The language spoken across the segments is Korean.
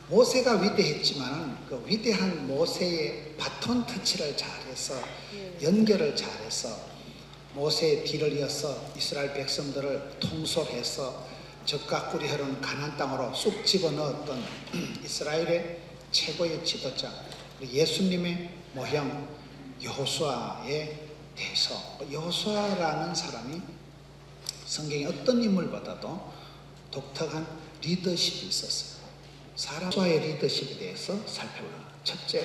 모세가 위대했지만 그 위대한 모세의 바톤 터치를 잘해서 연결을 잘해서 모세의 뒤를 이어서 이스라엘 백성들을 통솔해서 적과 꿀이 흐르는 가나안 땅으로 쑥 집어넣었던 이스라엘의 최고의 지도자 예수님의 모형 여호수아에 대해서, 여호수아라는 사람이 성경의 어떤 인물보다도 독특한 리더십이 있었어요. 여호수아의 리더십에 대해서 살펴보는 거예요. 첫째,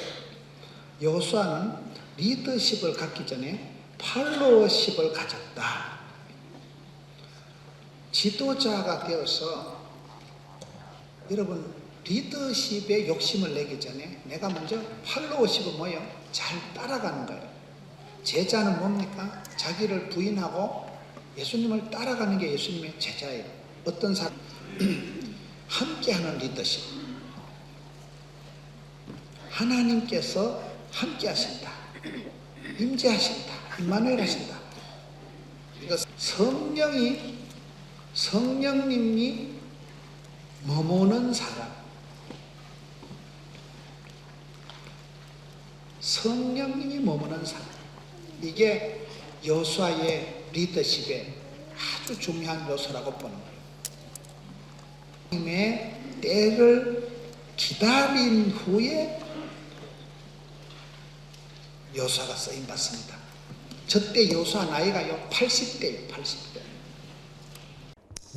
여호수아는 리더십을 갖기 전에 팔로워십을 가졌다. 지도자가 되어서 여러분 리더십에 욕심을 내기 전에 내가 먼저 팔로워십은 뭐예요? 잘 따라가는 거예요. 제자는 뭡니까? 자기를 부인하고 예수님을 따라가는 게 예수님의 제자예요. 어떤 사람? 함께하는 리더십. 하나님께서 함께 하신다. 임재하신다. 임마누엘 하신다. 그러니까 성령님이 머무는 사람. 성령님이 머무는 사람. 이게 여호수아의 리더십의 아주 중요한 요소라고 보는 거예요. 하나님의 때를 기다린 후에 여호수아가 쓰임받습니다. 저때 여호수아 나이가요 80대예요. 80대.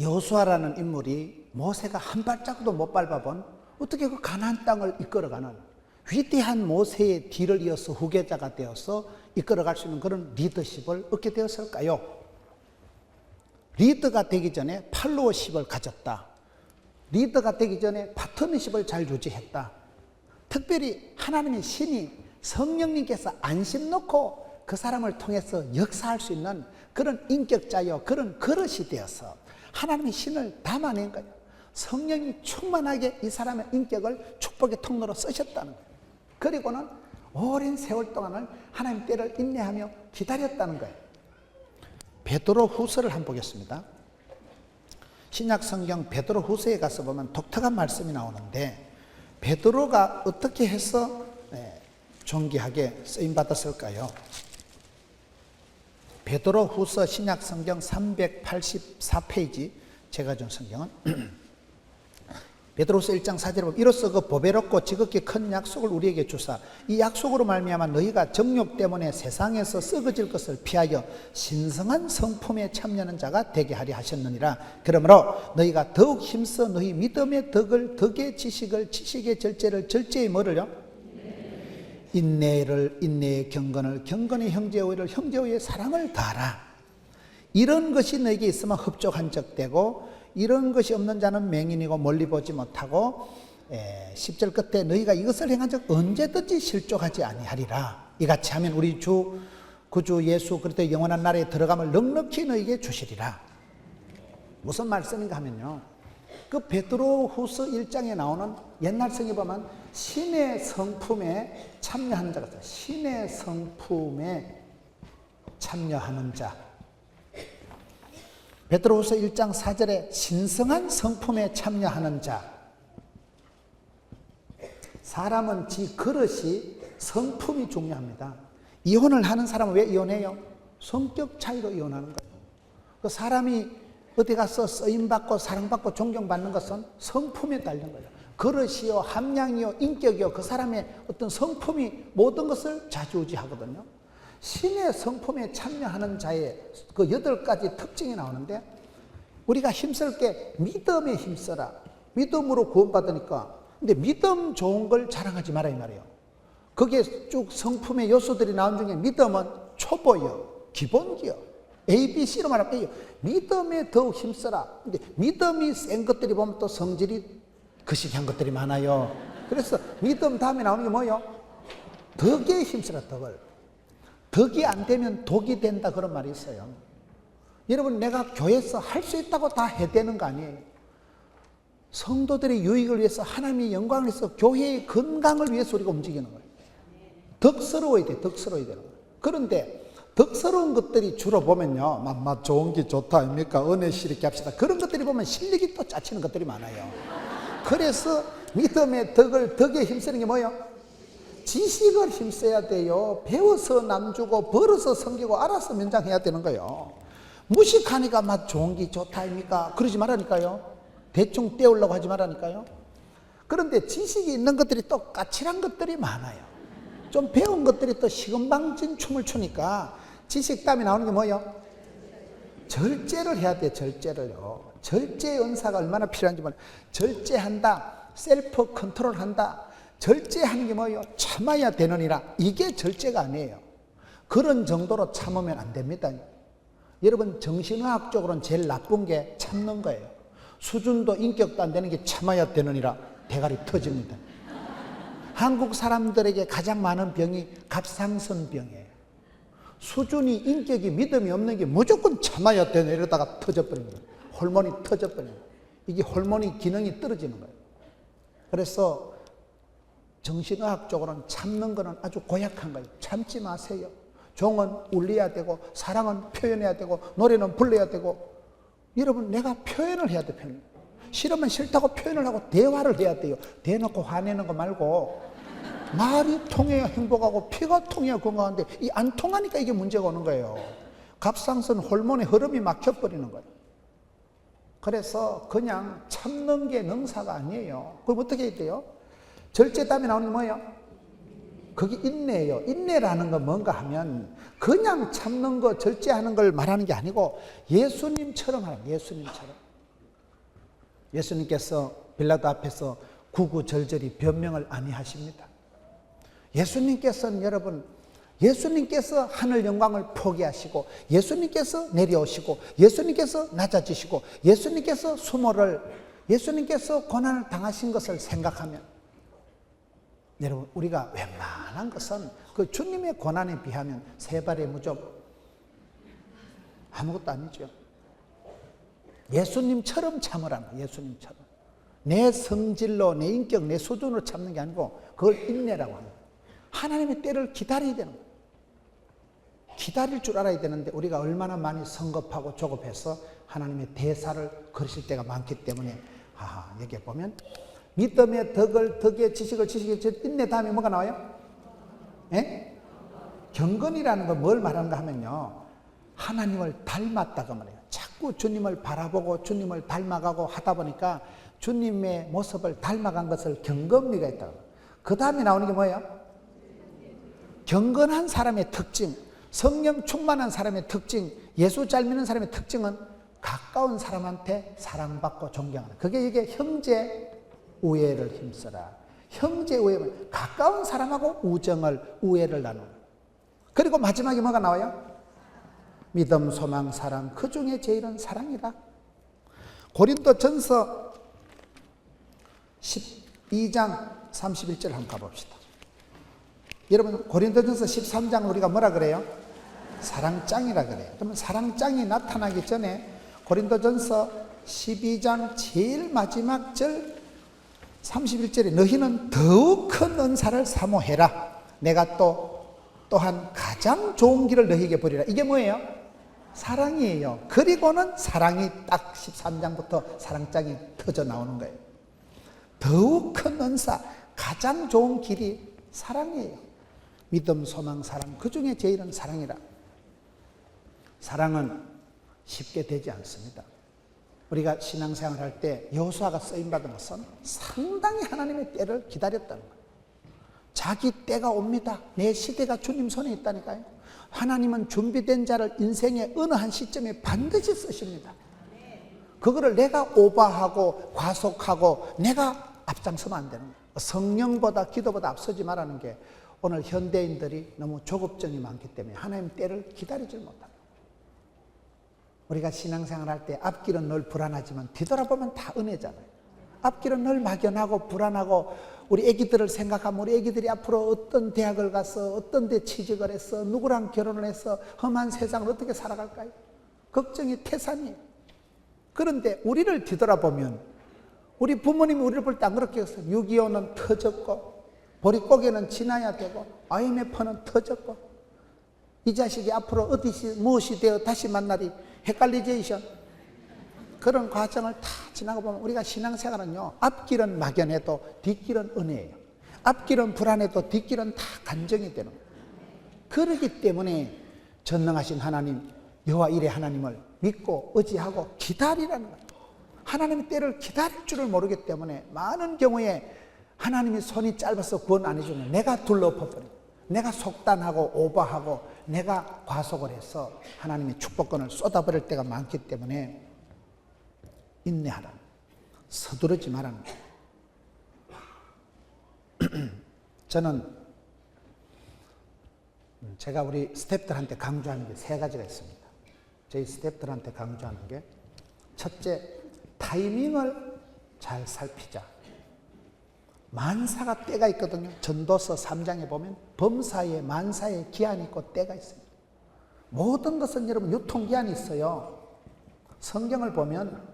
여호수아라는 인물이 모세가 한 발짝도 못 밟아본 어떻게 그 가나안 땅을 이끌어가는 위대한 모세의 뒤를 이어서 후계자가 되어서 이끌어갈 수 있는 그런 리더십을 얻게 되었을까요? 리더가 되기 전에 팔로워십을 가졌다. 리더가 되기 전에 파트너십을 잘 유지했다. 특별히 하나님의 신이 성령님께서 안심 놓고 그 사람을 통해서 역사할 수 있는 그런 인격자요, 그런 그릇이 되어서 하나님의 신을 담아낸 거예요. 성령이 충만하게 이 사람의 인격을 축복의 통로로 쓰셨다는 거예요. 그리고는 오랜 세월 동안을 하나님 때를 인내하며 기다렸다는 거예요. 베드로 후서를 한번 보겠습니다. 신약 성경 베드로 후서에 가서 보면 독특한 말씀이 나오는데 베드로가 어떻게 해서 존귀하게 쓰임받았을까요? 베드로 후서 신약 성경 384페이지 제가 준 성경은 베드로서 1장 4절에 보면 이로써 그 보배롭고 지극히 큰 약속을 우리에게 주사 이 약속으로 말미암아 너희가 정욕 때문에 세상에서 썩어질 것을 피하여 신성한 성품에 참여하는 자가 되게 하려 하셨느니라. 그러므로 너희가 더욱 힘써 너희 믿음의 덕을 덕의 지식을 지식의 절제를 절제의 뭐를요? 인내를 인내의 경건을 경건의 형제의 오해를 형제의 오해의 사랑을 다하라. 이런 것이 너에게 있으면 흡족한 적 되고 이런 것이 없는 자는 맹인이고 멀리 보지 못하고 10절 끝에 너희가 이것을 행한 적 언제든지 실족하지 아니하리라. 이같이 하면 우리 구주 예수 그리스도의 영원한 나라에 들어감을 넉넉히 너희에게 주시리라. 무슨 말씀인가 하면요, 그 베드로 후서 1장에 나오는 옛날 성에 보면 신의 성품에 참여하는 자가 있어요. 신의 성품에 참여하는 자. 베드로후서 1장 4절에 신성한 성품에 참여하는 자. 사람은 지 그릇이 성품이 중요합니다. 이혼을 하는 사람은 왜 이혼해요? 성격 차이로 이혼하는 거예요. 그 사람이 어디 가서 쓰임받고 사랑받고 존경받는 것은 성품에 달린 거예요. 그릇이요, 함량이요, 인격이요, 그 사람의 어떤 성품이 모든 것을 좌지우지하거든요. 신의 성품에 참여하는 자의 그 8가지 특징이 나오는데 우리가 힘쓸 게 믿음에 힘써라. 믿음으로 구원받으니까. 근데 믿음 좋은 걸 자랑하지 마라 이 말이에요. 거기에 쭉 성품의 요소들이 나온 중에 믿음은 초보요, 기본기요, A, B, C로 말하면 믿음에 더욱 힘써라. 근데 믿음이 센 것들이 보면 또 성질이 거시기한 것들이 많아요. 그래서 믿음 다음에 나오는 게 뭐예요? 덕에 힘써라, 덕을. 덕이 안 되면 독이 된다 그런 말이 있어요. 여러분 내가 교회에서 할 수 있다고 다 해대는 거 아니에요. 성도들의 유익을 위해서 하나님의 영광을 위해서 교회의 건강을 위해서 우리가 움직이는 거예요. 덕스러워야 돼. 덕스러워야 되는 거예요. 그런데 덕스러운 것들이 주로 보면요, 막 좋은 게 좋다 아닙니까? 은혜씨 이렇게 합시다. 그런 것들이 보면 실력이 또 짜치는 것들이 많아요. 그래서 믿음의 덕에 힘쓰는 게 뭐예요? 지식을 힘써야 돼요. 배워서 남주고 벌어서 섬기고 알아서 면장해야 되는 거예요. 무식하니까 맛 좋은 게 좋다 아닙니까? 그러지 말라니까요. 대충 떼우려고 하지 말라니까요. 그런데 지식이 있는 것들이 또 까칠한 것들이 많아요. 좀 배운 것들이 또 시금방진 춤을 추니까 지식 다음에 나오는 게 뭐예요? 절제를 해야 돼. 절제를요. 절제의 은사가 얼마나 필요한지 몰라요. 절제한다, 셀프 컨트롤한다. 절제하는 게 뭐예요? 참아야 되느니라. 이게 절제가 아니에요. 그런 정도로 참으면 안 됩니다. 여러분, 정신의학적으로는 제일 나쁜 게 참는 거예요. 수준도 인격도 안 되는 게 참아야 되느니라. 대가리 터집니다. 한국 사람들에게 가장 많은 병이 갑상선병이에요. 수준이, 인격이, 믿음이 없는 게 무조건 참아야 되네 이러다가 터져버리는 거예요. 호르몬이 터져버리는 거예요. 이게 호르몬이 기능이 떨어지는 거예요. 그래서 정신의학적으로는 참는 거는 아주 고약한 거예요. 참지 마세요. 종은 울려야 되고, 사랑은 표현해야 되고, 노래는 불러야 되고. 여러분, 내가 표현을 해야 돼. 표현. 싫으면 싫다고 표현을 하고 대화를 해야 돼요. 대놓고 화내는 거 말고. 말이 통해야 행복하고 피가 통해야 건강한데 이 안 통하니까 이게 문제가 오는 거예요. 갑상선 호르몬의 흐름이 막혀버리는 거예요. 그래서 그냥 참는 게 능사가 아니에요. 그럼 어떻게 해야 돼요? 절제 다음에 나오는 게 뭐예요? 그게 인내예요. 인내라는 건 뭔가 하면 그냥 참는 거, 절제하는 걸 말하는 게 아니고 예수님처럼 하는 거예요. 예수님처럼. 예수님께서 빌라도 앞에서 구구절절히 변명을 아니하십니다. 예수님께서는 여러분, 예수님께서 하늘 영광을 포기하시고, 예수님께서 내려오시고, 예수님께서 낮아지시고, 예수님께서 수모를, 예수님께서 고난을 당하신 것을 생각하면, 여러분, 우리가 웬만한 것은 그 주님의 고난에 비하면 세 발의 무적 아무것도 아니죠. 예수님처럼 참으라는 거예요. 예수님처럼. 내 성질로, 내 인격, 내 수준으로 참는 게 아니고 그걸 인내라고 합니다. 하나님의 때를 기다려야 되는 거예요. 기다릴 줄 알아야 되는데 우리가 얼마나 많이 성급하고 조급해서 하나님의 대사를 거르실 때가 많기 때문에 여기에 보면 믿음의 덕의 지식을 인내 다음에 뭐가 나와요? 예? 경건이라는 건 뭘 말하는가 하면요, 하나님을 닮았다고 말해요. 자꾸 주님을 바라보고 주님을 닮아가고 하다 보니까 주님의 모습을 닮아간 것을 경건미가 있다고. 그 다음에 나오는 게 뭐예요? 경건한 사람의 특징, 성령 충만한 사람의 특징, 예수 잘 믿는 사람의 특징은 가까운 사람한테 사랑받고 존경하는. 그게 이게 형제 우애를 힘써라. 형제 우애는 가까운 사람하고 우애를 나누는. 그리고 마지막에 뭐가 나와요? 믿음, 소망, 사랑, 그 중에 제일은 사랑이다. 고린도전서 12장 31절 한번 가봅시다. 여러분, 고린도전서 13장 우리가 뭐라 그래요? 사랑장이라 그래요. 그러면 사랑장이 나타나기 전에 고린도전서 12장 제일 마지막 절 31절에 너희는 더욱 큰 은사를 사모해라. 내가 또한 가장 좋은 길을 너희에게 보리라. 이게 뭐예요? 사랑이에요. 그리고는 사랑이 딱 13장부터 사랑장이 터져 나오는 거예요. 더욱 큰 은사, 가장 좋은 길이 사랑이에요. 믿음, 소망, 사랑, 그 중에 제일은 사랑이라. 사랑은 쉽게 되지 않습니다. 우리가 신앙생활 할 때 여호수아가 쓰임받은 것은 상당히 하나님의 때를 기다렸다는 거예요. 자기 때가 옵니다. 내 시대가 주님 손에 있다니까요. 하나님은 준비된 자를 인생의 어느 한 시점에 반드시 쓰십니다. 그거를 내가 오버하고 과속하고 내가 앞장서면 안 되는 거예요. 성령보다 기도보다 앞서지 말라는 게 오늘 현대인들이 너무 조급증이 많기 때문에 하나님 때를 기다리지 못합니다. 우리가 신앙생활 할 때 앞길은 늘 불안하지만 뒤돌아보면 다 은혜잖아요. 앞길은 늘 막연하고 불안하고 우리 애기들을 생각하면 우리 애기들이 앞으로 어떤 대학을 가서 어떤 데 취직을 해서 누구랑 결혼을 해서 험한 세상을 어떻게 살아갈까요? 걱정이 태산이에요. 그런데 우리를 뒤돌아보면 우리 부모님이 우리를 볼 때 안 그렇게 했어요. 6.25는 터졌고 보릿고개는 지나야 되고 IMF는 터졌고 이 자식이 앞으로 무엇이 되어 다시 만나리 헷갈리제이션. 그런 과정을 다 지나고 보면 우리가 신앙생활은요, 앞길은 막연해도 뒷길은 은혜예요. 앞길은 불안해도 뒷길은 다 간정이 되는 거예요. 그렇기 때문에 전능하신 하나님, 여호와 일의 하나님을 믿고 의지하고 기다리라는 거예요. 하나님의 때를 기다릴 줄을 모르기 때문에 많은 경우에 하나님이 손이 짧아서 구원 안 해주면 내가 둘러엎어버려요. 내가 속단하고 오버하고 내가 과속을 해서 하나님의 축복권을 쏟아버릴 때가 많기 때문에 인내하라. 서두르지 말라는 거예요. 저는 제가 우리 스태프들한테 강조하는 게 세 가지가 있습니다. 저희 스태프들한테 강조하는 게 첫째, 타이밍을 잘 살피자. 만사가 때가 있거든요. 전도서 3장에 보면 범사에 만사에 기한이 있고 때가 있습니다. 모든 것은 여러분 유통기한이 있어요. 성경을 보면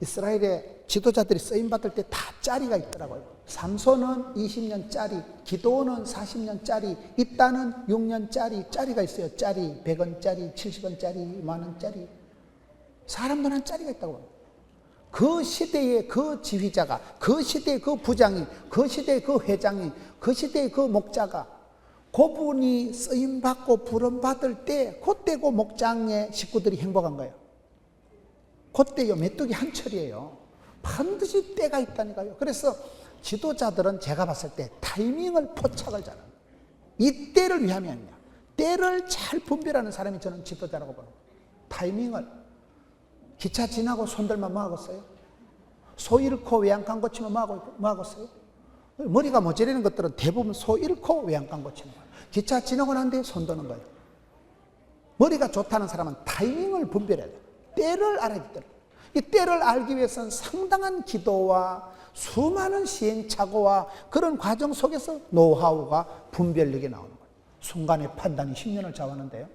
이스라엘의 지도자들이 쓰임받을 때 다 짜리가 있더라고요. 삼손은 20년짜리, 기도원은 40년짜리, 이따는 6년짜리, 짜리가 있어요. 짜리, 100원짜리, 70원짜리, 만원짜리. 사람들은 짜리가 있다고. 그 시대의 그 지휘자가, 그 시대의 그 부장이, 그 시대의 그 회장이, 그 시대의 그 목자가 그분이 쓰임받고 부름받을 때 그때 그 목장의 식구들이 행복한 거예요. 그때요, 메뚜기 한철이에요. 반드시 때가 있다니까요. 그래서 지도자들은 제가 봤을 때 타이밍을 포착을 잘하는 거예요. 이 때를 위함이 때를 잘 분별하는 사람이 저는 지도자라고 보는 거예요. 타이밍을. 기차 지나고 손들만 뭐 하겠어요? 소 잃고 외양간 고치면 뭐 하겠어요? 머리가 모자라는 것들은 대부분 소 잃고 외양간 고치는 거예요. 기차 지나고 난 뒤에 손드는 거예요. 머리가 좋다는 사람은 타이밍을 분별해야 돼요. 때를 알아야 돼요. 이 때를 알기 위해서는 상당한 기도와 수많은 시행착오와 그런 과정 속에서 노하우가 분별력이 나오는 거예요. 순간의 판단이 10년을 좌우하는데요.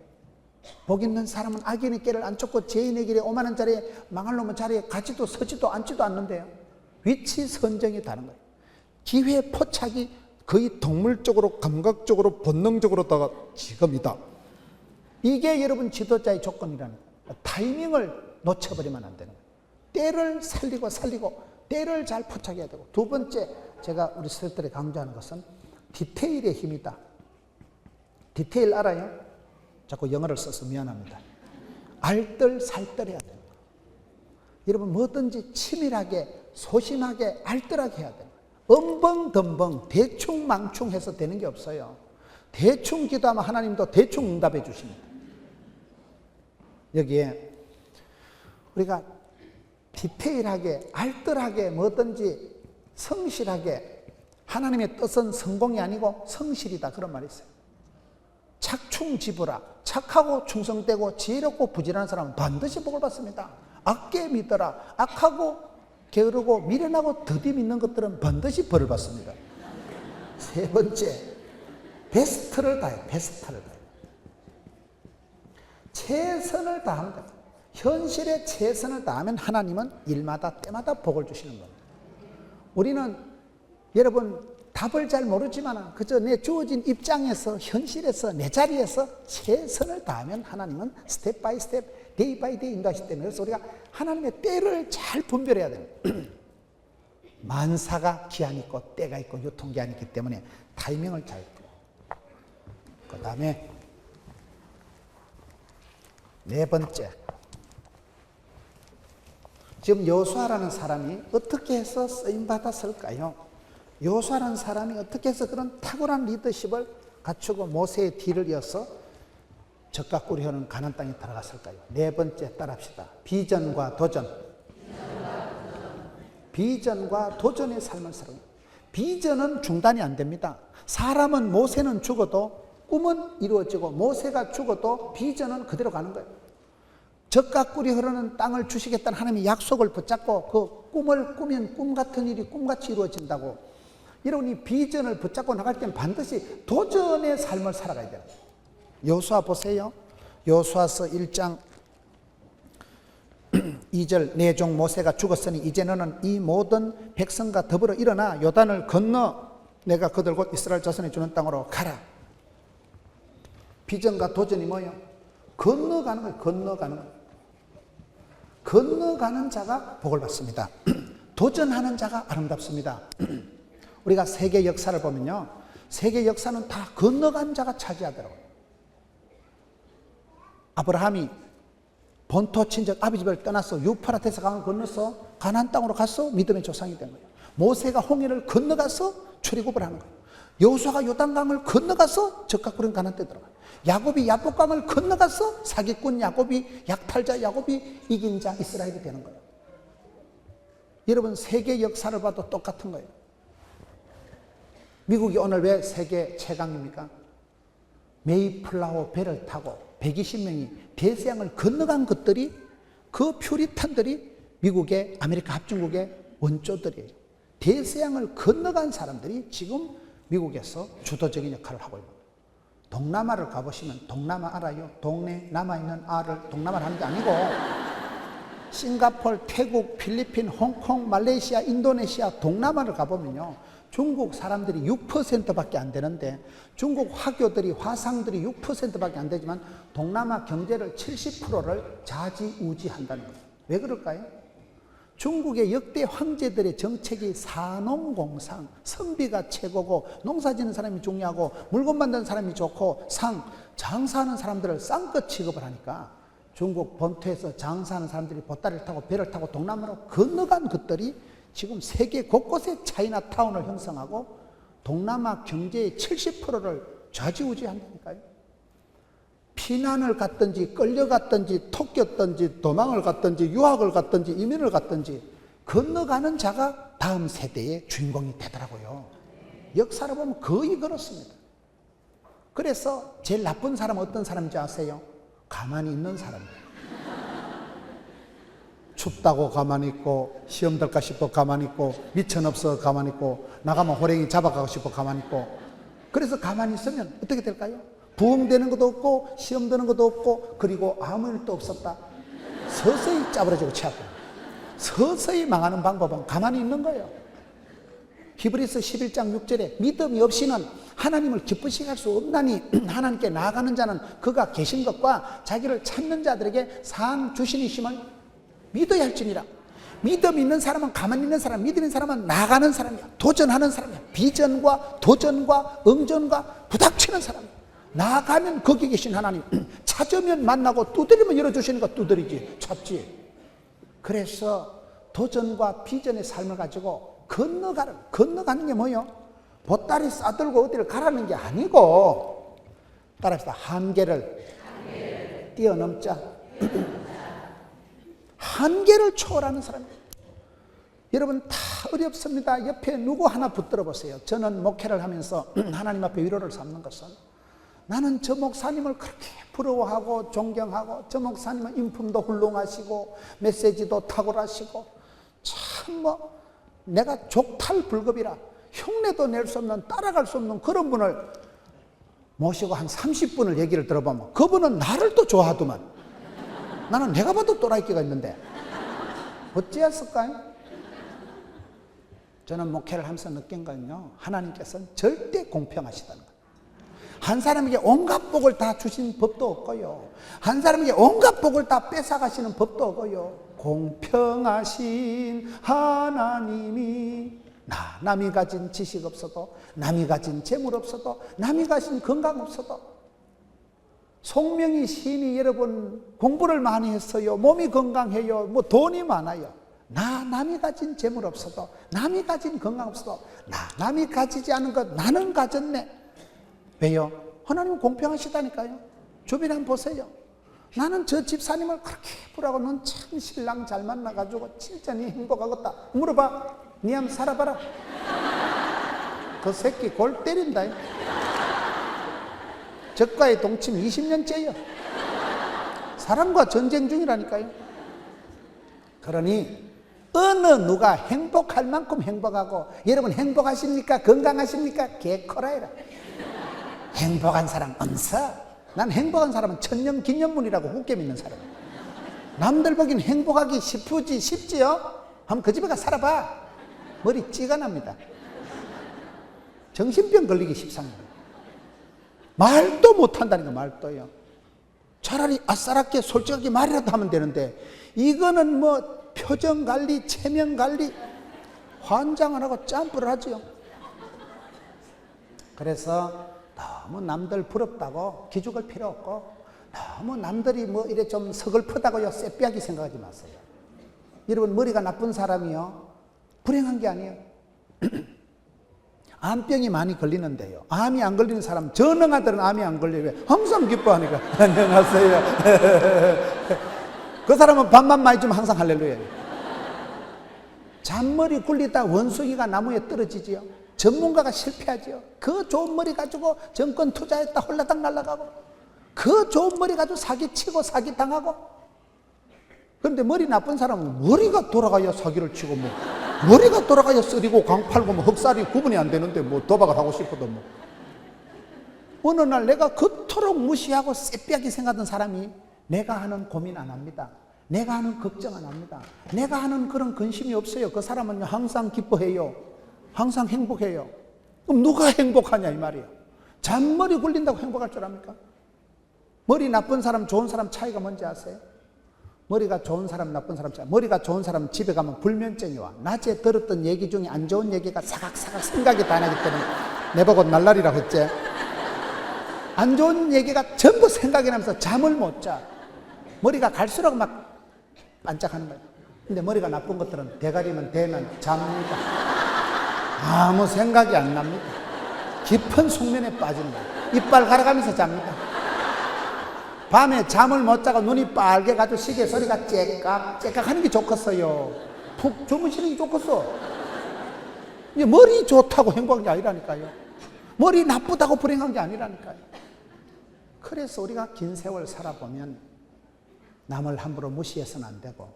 복 있는 사람은 악인의 길을 안 쫓고 죄인의 길에 오만한 자리에 망할 놈의 자리에 가지도 서지도 앉지도 않는데요. 위치 선정이 다른 거예요. 기회 포착이 거의 동물적으로 감각적으로 본능적으로다가 지금이다. 이게 여러분 지도자의 조건이라는 거예요. 타이밍을 놓쳐버리면 안 되는 거예요. 때를 살리고 때를 잘 포착해야 되고, 두 번째 제가 우리 스태프들이 강조하는 것은 디테일의 힘이다. 디테일 알아요? 자꾸 영어를 써서 미안합니다. 알뜰살뜰해야 돼요. 여러분 뭐든지 치밀하게 소심하게 알뜰하게 해야 돼요. 엄벙덤벙 대충망충 해서 되는 게 없어요. 대충 기도하면 하나님도 대충 응답해 주십니다. 여기에 우리가 디테일하게 알뜰하게 뭐든지 성실하게, 하나님의 뜻은 성공이 아니고 성실이다, 그런 말이 있어요. 착충지부라, 착하고 충성되고 지혜롭고 부지런한 사람은 반드시 복을 받습니다. 악게 믿어라, 악하고 게으르고 미련하고 더디 믿는 것들은 반드시 벌을 받습니다. 세 번째, 베스트를 다해. 베스트를 다해. 최선을 다합니다. 현실에 최선을 다하면 하나님은 일마다 때마다 복을 주시는 겁니다. 우리는 여러분 답을 잘 모르지만 그저 내 주어진 입장에서 현실에서 내 자리에서 최선을 다하면 하나님은 스텝 바이 스텝, 데이 바이 데이 인도하시기 때문에, 그래서 우리가 하나님의 때를 잘 분별해야 됩니다. 만사가 기한이 있고 때가 있고 유통기한이 있기 때문에 타이밍을 잘 둬. 그 다음에 네 번째, 지금 여호수아라는 사람이 어떻게 해서 쓰임받았을까요? 여호수아라는 사람이 어떻게 해서 그런 탁월한 리더십을 갖추고 모세의 뒤를 이어서 적과 꿀이 흐르는 가나안 땅에 들어갔을까요? 네 번째 따라합시다. 비전과 도전. 비전과 도전의 삶을 살아요. 비전은 중단이 안 됩니다. 사람은, 모세는 죽어도 꿈은 이루어지고 모세가 죽어도 비전은 그대로 가는 거예요. 적과 꿀이 흐르는 땅을 주시겠다는 하나님의 약속을 붙잡고 그 꿈을 꾸면 꿈 같은 일이 꿈같이 이루어진다고, 이런 이 비전을 붙잡고 나갈 때는 반드시 도전의 삶을 살아가야 돼요. 여호수아 보세요. 여호수아서 1장 2절, 내 종 모세가 죽었으니 이제 너는 이 모든 백성과 더불어 일어나 요단을 건너 내가 그들 곧 이스라엘 자손에 주는 땅으로 가라. 비전과 도전이 뭐예요? 건너가는 거예요. 건너가는 거예요. 건너가는 자가 복을 받습니다. 도전하는 자가 아름답습니다. 우리가 세계 역사를 보면요, 세계 역사는 다 건너간 자가 차지하더라고요. 아브라함이 본토 친척 아버지 집을 떠나서 유프라테스 강을 건너서 가나안 땅으로 가서 믿음의 조상이 된 거예요. 모세가 홍해를 건너가서 출애굽을 하는 거예요. 여호수아가 요단강을 건너가서 적각부른 가나안 땅에 들어가요. 야곱이 야복강을 건너가서 사기꾼 야곱이, 약탈자 야곱이 이긴 자 이스라엘이 되는 거예요. 여러분, 세계 역사를 봐도 똑같은 거예요. 미국이 오늘 왜 세계 최강입니까? 메이플라워 배를 타고 120명이 대서양을 건너간 것들이, 그 퓨리탄들이 미국의, 아메리카 합중국의 원조들이에요. 대서양을 건너간 사람들이 지금 미국에서 주도적인 역할을 하고 있는 거예요. 동남아를 가보시면, 동남아 알아요? 동네 남아있는 알을 동남아를 하는 게 아니고, 싱가포르, 태국, 필리핀, 홍콩, 말레이시아, 인도네시아, 동남아를 가보면요, 중국 사람들이 6%밖에 안 되는데, 중국 화교들이, 화상들이 6%밖에 안 되지만 동남아 경제를 70%를 좌지우지한다는 거예요. 왜 그럴까요? 중국의 역대 황제들의 정책이 산업공상, 선비가 최고고, 농사 짓는 사람이 중요하고, 물건 만드는 사람이 좋고, 장사하는 사람들을 쌍껏 취급을 하니까 중국 본토에서 장사하는 사람들이 보따리를 타고 배를 타고 동남아로 건너간 것들이 지금 세계 곳곳에 차이나타운을 형성하고 동남아 경제의 70%를 좌지우지한다니까요. 피난을 갔든지 끌려갔든지 토꼈든지 도망을 갔든지 유학을 갔든지 이민을 갔든지 건너가는 자가 다음 세대의 주인공이 되더라고요. 역사를 보면 거의 그렇습니다. 그래서 제일 나쁜 사람은 어떤 사람인지 아세요? 가만히 있는 사람이에요. 춥다고 가만히 있고, 시험 들까 싶어 가만히 있고, 미천없어 가만히 있고, 나가면 호랭이 잡아가고 싶어 가만히 있고. 그래서 가만히 있으면 어떻게 될까요? 부흥되는 것도 없고, 시험 드는 것도 없고, 그리고 아무 일도 없었다. 서서히 짜부러지고 취하고, 서서히 망하는 방법은 가만히 있는 거예요. 히브리서 11장 6절에 믿음이 없이는 하나님을 기쁘시게 할 수 없나니 하나님께 나아가는 자는 그가 계신 것과 자기를 찾는 자들에게 상 주시니심을 믿어야 할지니라. 믿음 있는 사람은 가만히 있는 사람, 믿음 있는 사람은 나가는 사람이야. 도전하는 사람이야. 비전과 도전과 응전과 부닥치는 사람이야. 나가면 거기 계신 하나님, 찾으면 만나고 두드리면 열어주시는 거 두드리지, 찾지. 그래서 도전과 비전의 삶을 가지고 건너가는 게 뭐예요? 보따리 싸들고 어디를 가라는 게 아니고, 따라합시다. 한계를 뛰어넘자. 한계를 초월하는 사람이에요. 여러분, 다 어렵습니다. 옆에 누구 하나 붙들어 보세요. 저는 목회를 하면서 하나님 앞에 위로를 삼는 것은, 나는 저 목사님을 그렇게 부러워하고 존경하고, 저 목사님은 인품도 훌륭하시고 메시지도 탁월하시고, 참 내가 족탈불급이라 흉내도 낼 수 없는, 따라갈 수 없는 그런 분을 모시고 한 30분을 얘기를 들어보면 그분은 나를 또 좋아하더만. 나는 내가 봐도 또라이끼가 있는데 어찌했을까요? 저는 목회를 하면서 느낀 건요, 하나님께서는 절대 공평하시다는 거예요. 한 사람에게 온갖 복을 다 주신 법도 없고요, 한 사람에게 온갖 복을 다 뺏어가시는 법도 없고요. 공평하신 하나님이 남이 가진 지식 없어도, 남이 가진 재물 없어도, 남이 가진 건강 없어도, 송명희 시인이 여러분 공부를 많이 했어요, 몸이 건강해요, 뭐 돈이 많아요. 남이 가진 재물 없어도, 남이 가진 건강 없어도, 남이 가지지 않은 것 나는 가졌네. 왜요? 하나님은 공평하시다니까요. 주변에 한번 보세요. 나는 저 집사님을 그렇게 부라고, 넌 참 신랑 잘 만나가지고 진짜 니 행복하겠다. 물어봐. 니 한번 살아봐라. 그 새끼 골 때린다. 적과의 동침 20년째요. 사람과 전쟁 중이라니까요. 그러니 어느 누가 행복할 만큼 행복하고, 여러분 행복하십니까? 건강하십니까? 개코라해라. 행복한 사람 없어. 난 행복한 사람은 천년기념문이라고 굳게 믿는 사람이야. 남들 보기엔 행복하기 쉽지요? 한번 그 집에 가 살아봐. 머리 찌가 납니다. 정신병 걸리기 십상입니다. 말도 못한다니까, 말도요. 차라리 아싸랍게 솔직하게 말이라도 하면 되는데, 이거는 뭐 표정 관리, 체면 관리, 환장을 하고 짬프를 하죠. 그래서 너무 남들 부럽다고 기죽을 필요 없고, 너무 남들이 뭐 이래 좀 서글프다고요 쎄삐하게 생각하지 마세요. 여러분, 머리가 나쁜 사람이요 불행한 게 아니에요. 암병이 많이 걸리는데요, 암이 안 걸리는 사람, 전능아들은 암이 안 걸려요. 항상 기뻐하니까 안녕하세요. 그 사람은 밥만 많이 주면 항상 할렐루야. 잔머리 굴리다 원숭이가 나무에 떨어지지요. 전문가가 실패하지요. 그 좋은 머리 가지고 정권 투자했다 홀라당 날아가고, 그 좋은 머리 가지고 사기치고 사기당하고. 그런데 머리 나쁜 사람은 머리가 돌아가야 사기를 치고, 뭐 머리가 돌아가야 쓰리고 강팔고 뭐 흑살이 구분이 안 되는데 뭐 도박을 하고 싶어도 뭐. 어느 날 내가 그토록 무시하고 쎄삐하게 생각하던 사람이 내가 하는 고민 안 합니다. 내가 하는 걱정 안 합니다. 내가 하는 그런 근심이 없어요. 그 사람은 항상 기뻐해요. 항상 행복해요. 그럼 누가 행복하냐 이 말이에요. 잔머리 굴린다고 행복할 줄 압니까? 머리 나쁜 사람 좋은 사람 차이가 뭔지 아세요? 머리가 좋은 사람 나쁜 사람 차이. 머리가 좋은 사람 집에 가면 불면증이 와. 낮에 들었던 얘기 중에 안 좋은 얘기가 사각사각 생각이 다 나기 때문에 내보고 날라리라고 했지. 안 좋은 얘기가 전부 생각이 나면서 잠을 못 자. 머리가 갈수록 막 반짝하는 거예요. 근데 머리가 나쁜 것들은 대가리만 대면 잡니다. 아무 생각이 안 납니다. 깊은 숙면에 빠지는 거예요. 이빨 갈아가면서 잡니다. 밤에 잠을 못 자고 눈이 빨개가지고 시계 소리가 째깍 하는 게 좋겠어요. 푹 주무시는 게 좋겠어. 이제 머리 좋다고 행복한 게 아니라니까요. 머리 나쁘다고 불행한 게 아니라니까요. 그래서 우리가 긴 세월 살아보면 남을 함부로 무시해서는 안 되고,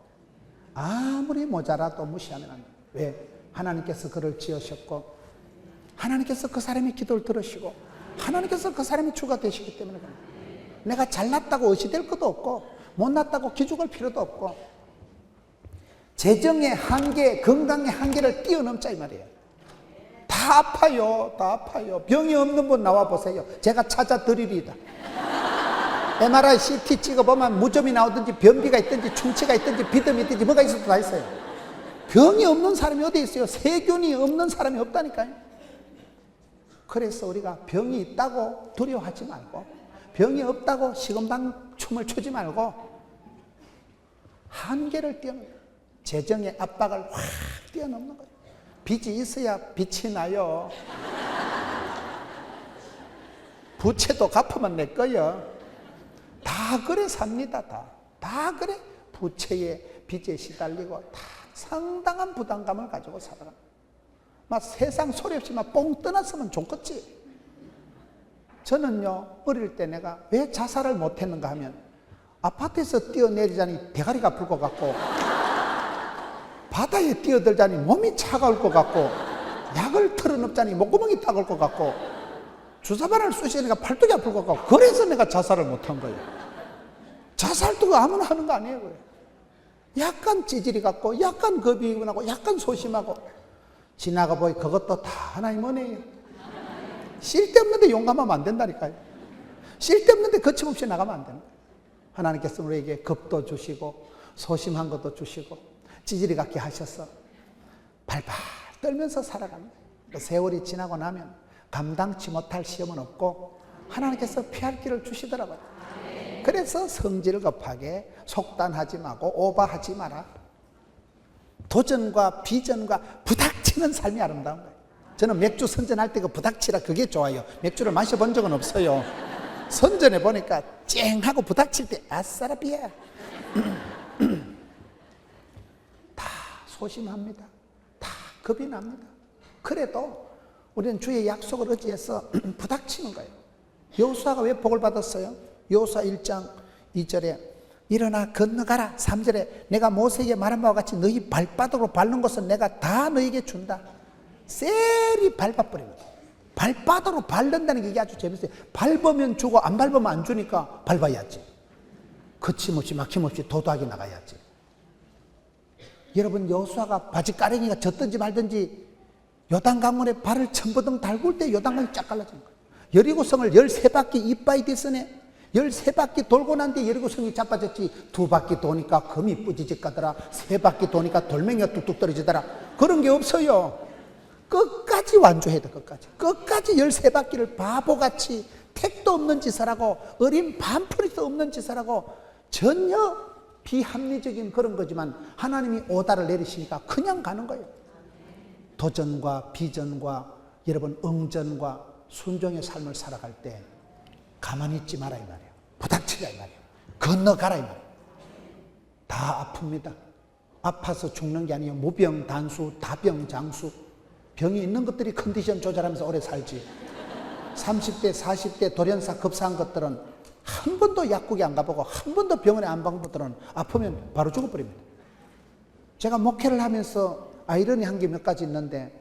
아무리 모자라도 무시하면 안 돼요. 왜? 하나님께서 그를 지으셨고, 하나님께서 그 사람의 기도를 들으시고, 하나님께서 그 사람이 주가 되시기 때문에 그래요. 내가 잘났다고 의시될 것도 없고, 못났다고 기죽을 필요도 없고, 재정의 한계, 건강의 한계를 뛰어넘자 이 말이에요. 다 아파요. 다 아파요. 병이 없는 분 나와 보세요. 제가 찾아드리리다. MRI, CT 찍어보면 무좀이 나오든지 변비가 있든지 충치가 있든지 비듬이 있든지 뭐가 있어도 다 있어요. 병이 없는 사람이 어디 있어요? 세균이 없는 사람이 없다니까요. 그래서 우리가 병이 있다고 두려워하지 말고, 병이 없다고 시금방춤을 추지 말고, 한계를 뛰어넘는 거예요. 재정의 압박을 확 뛰어넘는 거예요. 빚이 있어야 빛이 나요. 부채도 갚으면 내 거예요. 다 그래 삽니다. 다 그래. 부채에 빚에 시달리고 다 상당한 부담감을 가지고 살아가. 막 세상 소리 없이 막 뽕 떠났으면 좋겠지. 저는요, 어릴 때 내가 왜 자살을 못했는가 하면, 아파트에서 뛰어내리자니 대가리가 아플 것 같고, 바다에 뛰어들자니 몸이 차가울 것 같고, 약을 털어넣자니 목구멍이 따가울 것 같고, 주사바늘 쑤시니까 팔뚝이 아플 것 같고, 그래서 내가 자살을 못한 거예요. 자살도 아무나 하는 거 아니에요. 그래. 약간 찌질이 같고, 약간 겁이 나고, 약간 소심하고, 지나가 보니 그것도 다 하나님 은혜예요. 쓸데없는데 용감하면 안 된다니까요. 쓸데없는데 거침없이 나가면 안 되는 거예요. 하나님께서 우리에게 겁도 주시고, 소심한 것도 주시고, 찌질이 같게 하셔서 발발 떨면서 살아갑니다. 세월이 지나고 나면 감당치 못할 시험은 없고, 하나님께서 피할 길을 주시더라고요. 그래서 성질 급하게 속단하지 말고 오버하지 마라. 도전과 비전과 부닥치는 삶이 아름다운 거예요. 저는 맥주 선전할 때 그 부닥치라 그게 좋아요. 맥주를 마셔본 적은 없어요. 선전해 보니까 쨍하고 부닥칠 때 아싸라비야. 다 소심합니다. 다 겁이 납니다. 그래도 우리는 주의 약속을 의지해서 부닥치는 거예요. 여호수아가 왜 복을 받았어요? 여호수아 1장 2절에 일어나 건너가라. 3절에 내가 모세에게 말한 바와 같이 너희 발바닥으로 밟는 것은 내가 다 너희에게 준다. 셀이 밟아버립니다. 발바닥으로 밟는다는 게 아주 재밌어요. 밟으면 주고 안 밟으면 안 주니까 밟아야지. 거침없이 막힘없이 도도하게 나가야지. 여러분, 여호수아가 바지가랭이가 젖든지 말든지 요단강물에 발을 첨버덩 달굴 때 요단강이 쫙 갈라진 거예요. 여리고성을 13바퀴 이빠이 됐으네. 13바퀴 돌고 난 뒤에 여리고 성이 자빠졌지. 2바퀴 도니까 금이 뿌지직 가더라. 3바퀴 도니까 돌멩이가 뚝뚝 떨어지더라. 그런 게 없어요. 끝까지 완주해야 돼. 끝까지 13바퀴를 바보같이 택도 없는 짓을 하고 어린 반풀이도 없는 짓을 하고 전혀 비합리적인 그런 거지만 하나님이 오다를 내리시니까 그냥 가는 거예요. 도전과 비전과 여러분 응전과 순종의 삶을 살아갈 때 가만히 있지 마라 이 말이에요. 부닥치라 이 말이에요. 건너가라 이 말이에요. 다 아픕니다. 아파서 죽는 게 아니에요. 무병 단수 다병 장수. 병이 있는 것들이 컨디션 조절하면서 오래 살지. 30대 40대 돌연사 급사한 것들은 한 번도 약국에 안 가보고 한 번도 병원에 안 간 것들은 아프면 바로 죽어버립니다. 제가 목회를 하면서 아이러니한 게 몇 가지 있는데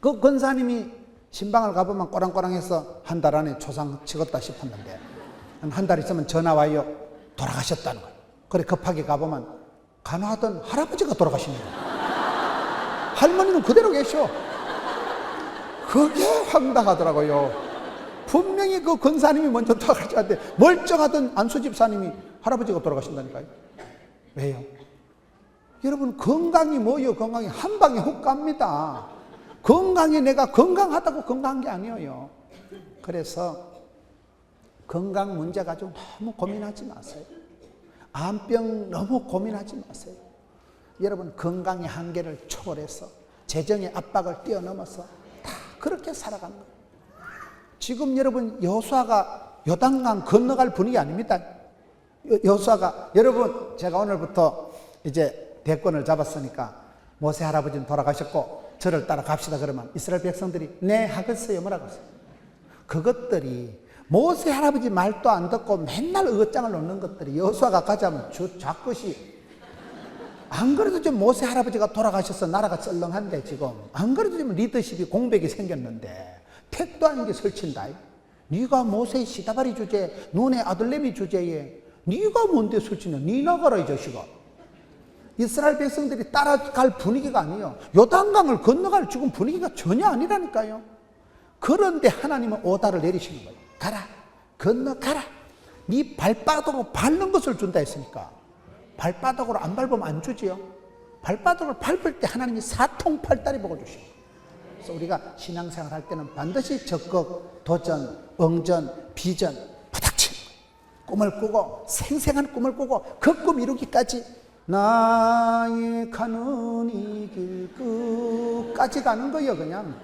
그 권사님이 신방을 가보면 꼬랑꼬랑해서 한 달 안에 초상 찍었다 싶었는데 한 달 있으면 전화 와요. 돌아가셨다는 거예요. 그래 급하게 가보면 간호하던 할아버지가 돌아가신 거예요. 할머니는 그대로 계셔. 그게 황당하더라고요. 분명히 그 권사님이 먼저 돌아가셨는데 멀쩡하던 안수 집사님이 할아버지가 돌아가신다니까요. 왜요? 여러분 건강이 뭐예요? 건강이 한 방에 훅 갑니다. 건강이 내가 건강하다고 건강한 게 아니에요. 그래서 건강 문제 가지고 너무 고민하지 마세요. 암병 너무 고민하지 마세요. 여러분 건강의 한계를 초월해서 재정의 압박을 뛰어넘어서 다 그렇게 살아가는 거예요. 지금 여러분 여호수아가 요단강 건너갈 분위기 아닙니다. 여호수아가 여러분 제가 오늘부터 이제 대권을 잡았으니까 모세 할아버지는 돌아가셨고 저를 따라 갑시다 그러면 이스라엘 백성들이 네 하겠어요 뭐라고 했어요. 그것들이 모세 할아버지 말도 안 듣고 맨날 어장을 놓는 것들이 여호수아가 가자면 자꾸시 안 그래도 좀 모세 할아버지가 돌아가셔서 나라가 썰렁한데 지금 안 그래도 좀 리더십이 공백이 생겼는데 택도 아닌 게 설친다. 네가 모세의 시다바리 주제 눈의 아들내미 주제에 네가 뭔데 설치냐. 네 나가라 이 자식아. 이스라엘 백성들이 따라갈 분위기가 아니에요. 요단강을 건너갈 지금 분위기가 전혀 아니라니까요. 그런데 하나님은 오다를 내리시는 거예요. 가라 건너가라. 네 발바닥으로 밟는 것을 준다 했으니까 발바닥으로 안 밟으면 안 주지요. 발바닥을 밟을 때 하나님이 사통팔다리 복을 주시고. 그래서 우리가 신앙생활 할 때는 반드시 적극, 도전, 응전, 비전, 부닥치는 꿈을 꾸고 생생한 꿈을 꾸고 그 꿈 이루기까지 나의 가는 이 길 끝까지 가는 거예요. 그냥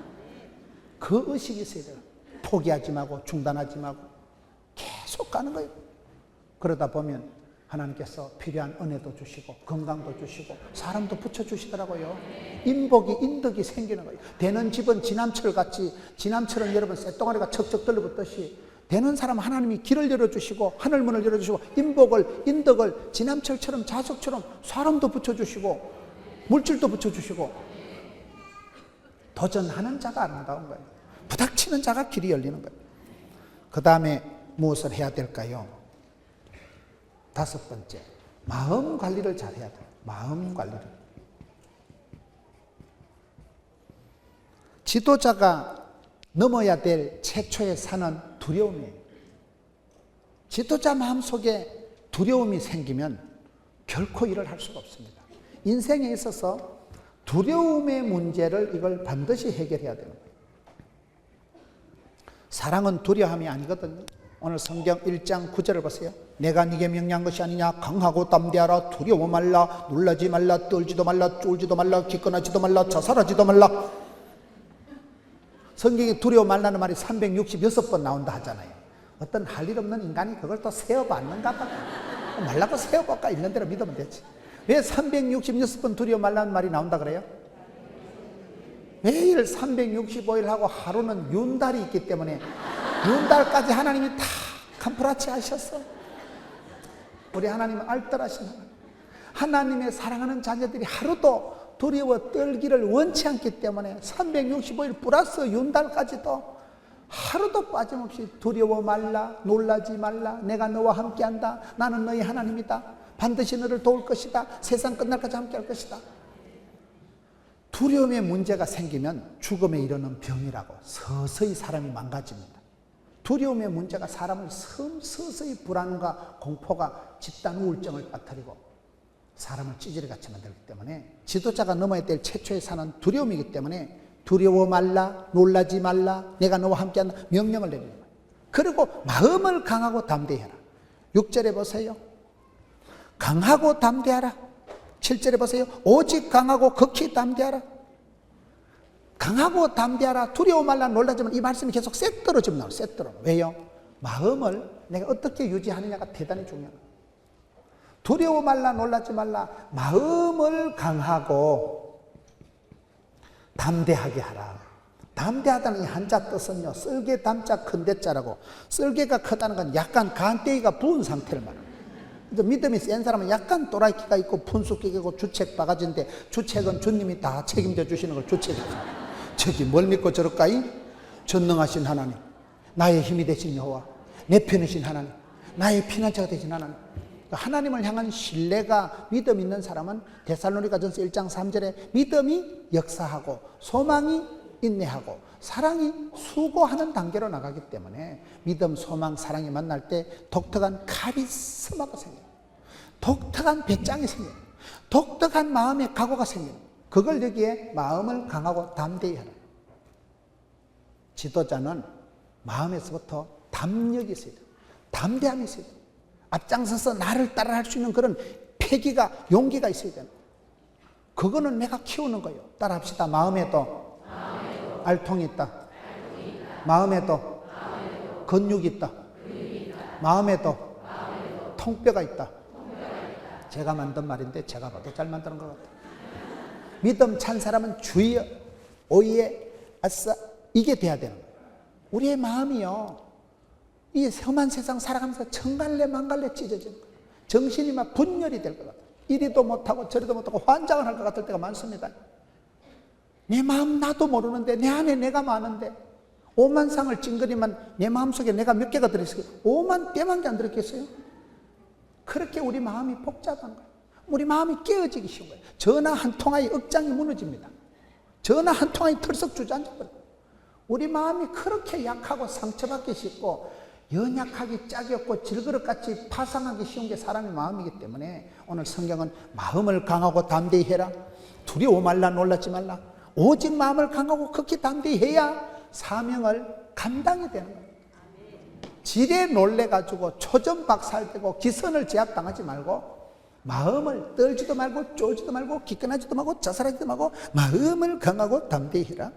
그 의식이 있어야 돼요. 포기하지 말고 중단하지 말고 계속 가는 거예요. 그러다 보면 하나님께서 필요한 은혜도 주시고 건강도 주시고 사람도 붙여주시더라고요. 인복이 인덕이 생기는 거예요. 되는 집은 지남철같이 지남철은 여러분 쇳덩어리가 척척 들러붙듯이 되는 사람 하나님이 길을 열어주시고 하늘문을 열어주시고 인복을 인덕을 지남철처럼 자석처럼 사람도 붙여주시고 물질도 붙여주시고 도전하는 자가 아름다운 거예요. 부닥치는 자가 길이 열리는 거예요. 그 다음에 무엇을 해야 될까요? 5번째, 마음 관리를 잘 해야 돼요. 마음 관리를. 지도자가 넘어야 될 최초의 산은 두려움이에요. 지도자 마음속에 두려움이 생기면 결코 일을 할 수가 없습니다. 인생에 있어서 두려움의 문제를 이걸 반드시 해결해야 되는 거예요. 사랑은 두려움이 아니거든요. 오늘 성경 1장 9절을 보세요. 내가 네게 명령한 것이 아니냐. 강하고 담대하라. 두려워 말라. 놀라지 말라. 떨지도 말라. 쫄지도 말라. 기권하지도 말라. 자살하지도 말라. 성경에 두려워 말라는 말이 366번 나온다 하잖아요. 어떤 할 일 없는 인간이 그걸 또 세어봤는가 봐. 말라고 세어볼까? 있는 대로 믿으면 되지. 왜 366번 두려워 말라는 말이 나온다 그래요? 매일 365일 하고 하루는 윤달이 있기 때문에 윤달까지 하나님이 다 캄프라치 하셨어. 우리 하나님은 알뜰하신 하나님. 하나님의 사랑하는 자녀들이 하루도 두려워 떨기를 원치 않기 때문에 365일 플러스 윤달까지도 하루도 빠짐없이 두려워 말라. 놀라지 말라. 내가 너와 함께한다. 나는 너의 하나님이다. 반드시 너를 도울 것이다. 세상 끝날까지 함께할 것이다. 두려움의 문제가 생기면 죽음에 이르는 병이라고 서서히 사람이 망가집니다. 두려움의 문제가 사람을 서서히 불안과 공포가 집단 우울증을 빠뜨리고 사람을 찌질이같이 만들기 때문에 지도자가 넘어야 될 최초의 산은 두려움이기 때문에 두려워 말라, 놀라지 말라, 내가 너와 함께한다 명령을 내리는 거예요. 그리고 마음을 강하고 담대해라. 6절에 보세요. 강하고 담대하라. 7절에 보세요. 오직 강하고 극히 담대하라. 강하고 담대하라. 두려워 말라, 놀라지 말라. 이 말씀이 계속 세트로 지금 나와요. 세트로. 왜요? 마음을 내가 어떻게 유지하느냐가 대단히 중요해요. 두려워 말라, 놀라지 말라. 마음을 강하고 담대하게 하라. 담대하다는 이 한자 뜻은요, 썰개 담자 큰 대자라고. 썰개가 크다는 건 약간 간대기가 부은 상태를 말합니다. 믿음이 센 사람은 약간 또라이키가 있고 푼숙기가 있고 주책 바가지인데, 주책은 주님이 다 책임져 주시는 걸 주책이죠. 저기 뭘 믿고 저럴까이? 전능하신 하나님, 나의 힘이 되신 여호와, 내 편이신 하나님, 나의 피난처가 되신 하나님. 하나님을 향한 신뢰가 믿음 있는 사람은 데살로니가전서 1장 3절에 믿음이 역사하고 소망이 인내하고 사랑이 수고하는 단계로 나가기 때문에 믿음, 소망, 사랑이 만날 때 독특한 카리스마가 생겨요. 독특한 배짱이 생겨요. 독특한 마음의 각오가 생겨요. 그걸 여기에 마음을 강하고 담대히 하라. 지도자는 마음에서부터 담력이 있어야 돼요. 담대함이 있어야 돼요. 앞장서서 나를 따라할 수 있는 그런 패기가, 용기가 있어야 됩니다. 그거는 내가 키우는 거예요. 따라합시다. 마음에도 알통이 있다. 마음에도 근육이 있다. 마음에도 통뼈가 있다. 제가 만든 말인데 제가 봐도 잘 만드는 것 같아요. 믿음 찬 사람은 주의, 오예, 아싸 이게 돼야 되는 거예요. 우리의 마음이요, 이 험한 세상 살아가면서 정갈래 망갈래 찢어지는 거예요. 정신이 막 분열이 될 것 같아요. 이리도 못하고 저리도 못하고 환장을 할 것 같을 때가 많습니다. 내 마음 나도 모르는데 내 안에 내가 많은데 5만 상을 찡그리면 내 마음속에 내가 몇 개가 들어있어요? 5만 떼만 개 안 들었겠어요? 그렇게 우리 마음이 복잡한 거예요. 우리 마음이 깨어지기 쉬운 거예요. 전화 한 통화에 억장이 무너집니다. 전화 한 통화에 털썩 주저앉아버려요. 우리 마음이 그렇게 약하고 상처받기 쉽고 연약하기 짝이 없고 질그릇같이 파상하기 쉬운 게 사람의 마음이기 때문에 오늘 성경은 마음을 강하고 담대히 해라. 두려워 말라, 놀라지 말라. 오직 마음을 강하고 극히 담대히 해야 사명을 감당이 되는 거예요. 지레 놀래가지고 초전박살되고 기선을 제압당하지 말고 마음을 떨지도 말고 쫄지도 말고 기끈하지도 말고 자살하지도 말고 마음을 강하고 담대히 해라.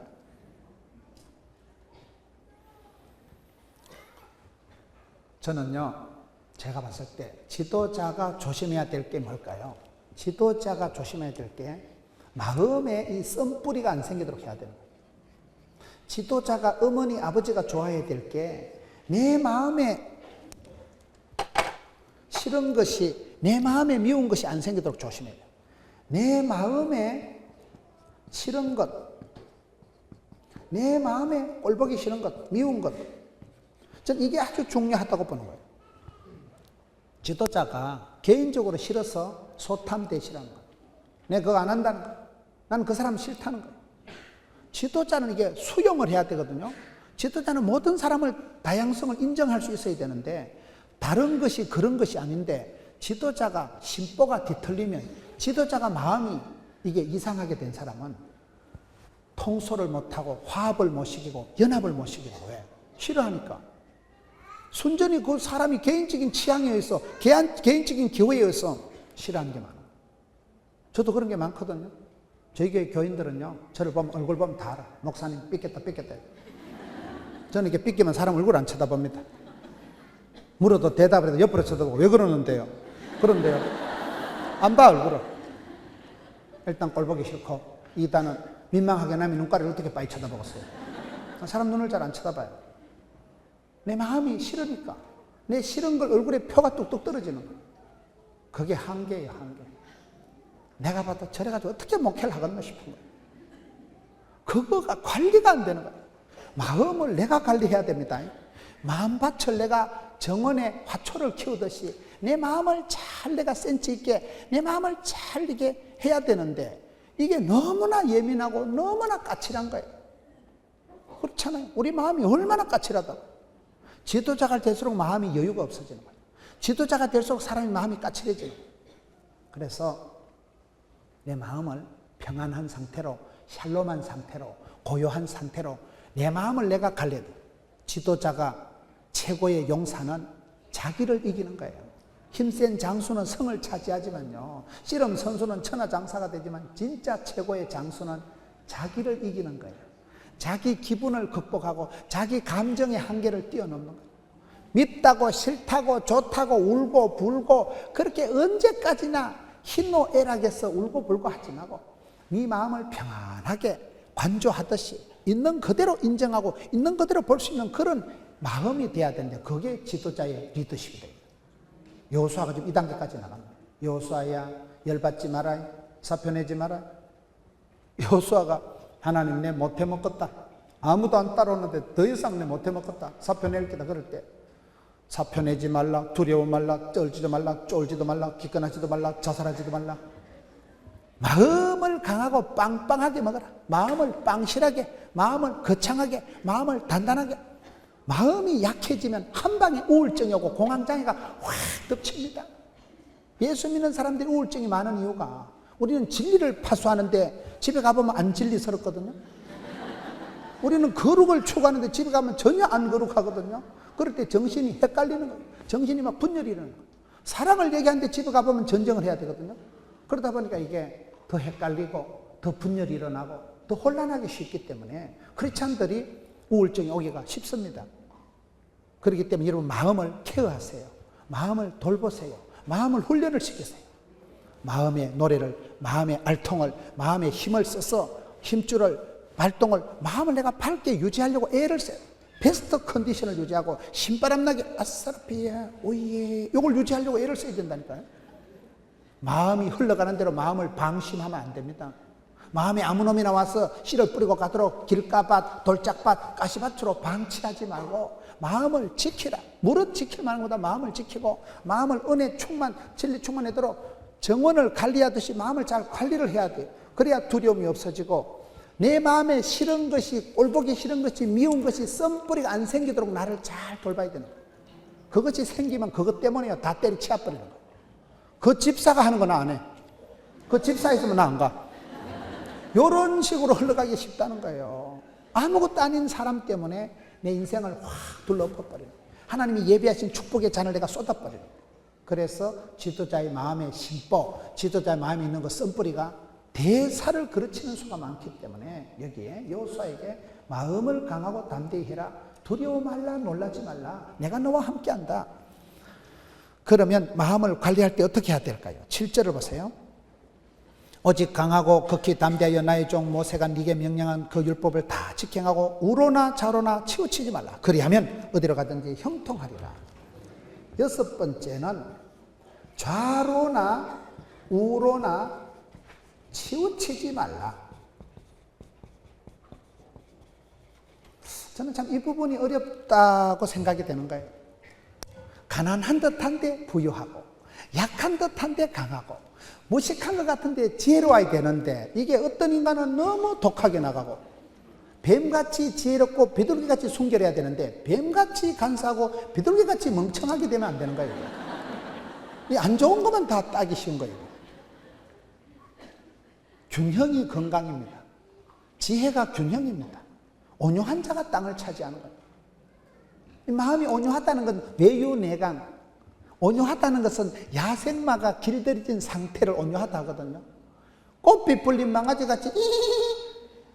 저는요, 제가 봤을 때 지도자가 조심해야 될 게 뭘까요? 지도자가 조심해야 될 게 마음에 이 썬뿌리가 안 생기도록 해야 되는 거예요. 지도자가 어머니, 아버지가 좋아해야 될 게 내 마음에 싫은 것이, 내 마음에 미운 것이 안 생기도록 조심해야 돼요. 내 마음에 싫은 것, 내 마음에 꼴보기 싫은 것, 미운 것, 저는 이게 아주 중요하다고 보는 거예요. 지도자가 개인적으로 싫어서 소탐 대시라는 거예요. 내가 그거 안 한다는 거예요. 나는 그 사람 싫다는 거예요. 지도자는 이게 수용을 해야 되거든요. 지도자는 모든 사람을 다양성을 인정할 수 있어야 되는데 다른 것이 그런 것이 아닌데 지도자가 심보가 뒤틀리면 지도자가 마음이 이게 이상하게 된 사람은 통솔을 못하고 화합을 못 시키고 연합을 못 시키고 왜? 싫어하니까. 순전히 그 사람이 개인적인 취향에 의해서 개인적인 기호에 의해서 싫어하는 게 많아요. 저도 그런 게 많거든요. 저희 교회 교인들은요, 저를 보면 얼굴 보면 다 알아. 목사님 삐겠다. 저는 이렇게 삐끼면 사람 얼굴 안 쳐다봅니다. 물어도 대답을 해도 옆으로 쳐다보고 왜 그러는데요? 그런데요. 안 봐, 얼굴을. 일단 꼴 보기 싫고, 이단은 민망하게 남의 눈가리를 어떻게 빠이 쳐다보겠어요? 사람 눈을 잘 안 쳐다봐요. 내 마음이 싫으니까. 내 싫은 걸 얼굴에 표가 뚝뚝 떨어지는 거예요. 그게 한계예요, 한계. 내가 봐도 저래가지고 어떻게 목회를 하겠나 싶은 거예요. 그거가 관리가 안 되는 거예요. 마음을 내가 관리해야 됩니다. 마음밭을 내가 정원에 화초를 키우듯이 내 마음을 잘 내가 센스 있게 내 마음을 잘 이게 해야 되는데 이게 너무나 예민하고 너무나 까칠한 거예요. 그렇잖아요. 우리 마음이 얼마나 까칠하다고. 지도자가 될수록 마음이 여유가 없어지는 거예요. 지도자가 될수록 사람이 마음이 까칠해지는 거예요. 그래서 내 마음을 평안한 상태로, 샬롬한 상태로, 고요한 상태로 내 마음을 내가 갈려야 돼요. 지도자가 최고의 용사는 자기를 이기는 거예요. 힘센 장수는 성을 차지하지만요, 씨름 선수는 천하장사가 되지만 진짜 최고의 장수는 자기를 이기는 거예요. 자기 기분을 극복하고 자기 감정의 한계를 뛰어넘는 거예요. 밉다고 싫다고 좋다고 울고 불고 그렇게 언제까지나 희노애락해서 울고 불고 하지 말고 네 마음을 평안하게 관조하듯이 있는 그대로 인정하고 있는 그대로 볼 수 있는 그런 마음이 돼야 되는데, 그게 지도자의 리더십이 됩니다. 여호수아가 지금 이 단계까지 나갑니다. 여호수아야, 열받지 마라, 사표 내지 마라. 여호수아가 하나님 내 못해 먹겠다, 아무도 안 따라오는데 더 이상 내 못해 먹겠다, 사표 낼 게다. 그럴 때 사표 내지 말라, 두려워 말라, 떨지도 말라, 쫄지도 말라, 기권하지도 말라, 자살하지도 말라. 마음을 강하고 빵빵하게 먹어라. 마음을 빵실하게, 마음을 거창하게, 마음을 단단하게. 마음이 약해지면 한 방에 우울증이 오고 공황장애가 확 덮칩니다. 예수 믿는 사람들이 우울증이 많은 이유가, 우리는 진리를 파수하는데 집에 가보면 안 진리스럽거든요. 우리는 거룩을 추구하는데 집에 가면 전혀 안 거룩하거든요. 그럴 때 정신이 헷갈리는 거예요. 정신이 막 분열이 일어나는 거예요. 사랑을 얘기하는데 집에 가보면 전쟁을 해야 되거든요. 그러다 보니까 이게 더 헷갈리고 더 분열이 일어나고 더 혼란하기 쉽기 때문에 크리스찬들이 우울증이 오기가 쉽습니다. 그렇기 때문에 여러분, 마음을 케어하세요. 마음을 돌보세요. 마음을 훈련을 시키세요. 마음의 노래를, 마음의 알통을, 마음의 힘을 써서 힘줄을, 발동을, 마음을 내가 밝게 유지하려고 애를 써요. 베스트 컨디션을 유지하고 신바람나게 아싸라피야 오예, 이걸 유지하려고 애를 써야 된다니까요. 마음이 흘러가는 대로 마음을 방심하면 안 됩니다. 마음에 아무 놈이나 와서 씨를 뿌리고 가도록 길가밭, 돌짝밭, 가시밭으로 방치하지 말고 마음을 지키라. 무릇 지킬 만한 것보다 마음을 지키고, 마음을 은혜 충만, 진리 충만하도록 정원을 관리하듯이 마음을 잘 관리를 해야 돼요. 그래야 두려움이 없어지고 내 마음에 싫은 것이, 꼴보기 싫은 것이, 미운 것이 썸뿌리가 안 생기도록 나를 잘 돌봐야 되는 거예요. 그것이 생기면 그것 때문에요, 다 때려치워버리는 거예요. 그 집사가 하는 건 안 해. 그 집사 있으면 나 안 가. 이런 식으로 흘러가기 쉽다는 거예요. 아무것도 아닌 사람 때문에 내 인생을 확 둘러엎어버려요. 하나님이 예비하신 축복의 잔을 내가 쏟아버려요. 그래서 지도자의 마음의 심보, 지도자의 마음에 있는 그 썸뿌리가 대사를 그르치는 수가 많기 때문에 여기에 여호수아에게 마음을 강하고 담대히 해라. 두려워 말라, 놀라지 말라. 내가 너와 함께한다. 그러면 마음을 관리할 때 어떻게 해야 될까요? 7절을 보세요. 오직 강하고 극히 담대하여 나의 종 모세가 네게 명령한 그 율법을 다 직행하고 우로나 좌로나 치우치지 말라. 그리하면 어디로 가든지 형통하리라. 6번째는 좌로나 우로나 치우치지 말라. 저는 참 이 부분이 어렵다고 생각이 되는 거예요. 가난한 듯한데 부유하고, 약한 듯한데 강하고, 무식한 것 같은데 지혜로워야 되는데, 이게 어떤 인간은 너무 독하게 나가고, 뱀같이 지혜롭고 비둘기같이 순결해야 되는데 뱀같이 간사하고 비둘기같이 멍청하게 되면 안 되는 거예요. 이 안 좋은 것만 다 따기 쉬운 거예요. 균형이 건강입니다. 지혜가 균형입니다. 온유한 자가 땅을 차지하는 거예요. 이 마음이 온유하다는 건 외유내강, 온유하다는 것은 야생마가 길들여진 상태를 온유하다 하거든요. 꽃빛 불린 망아지같이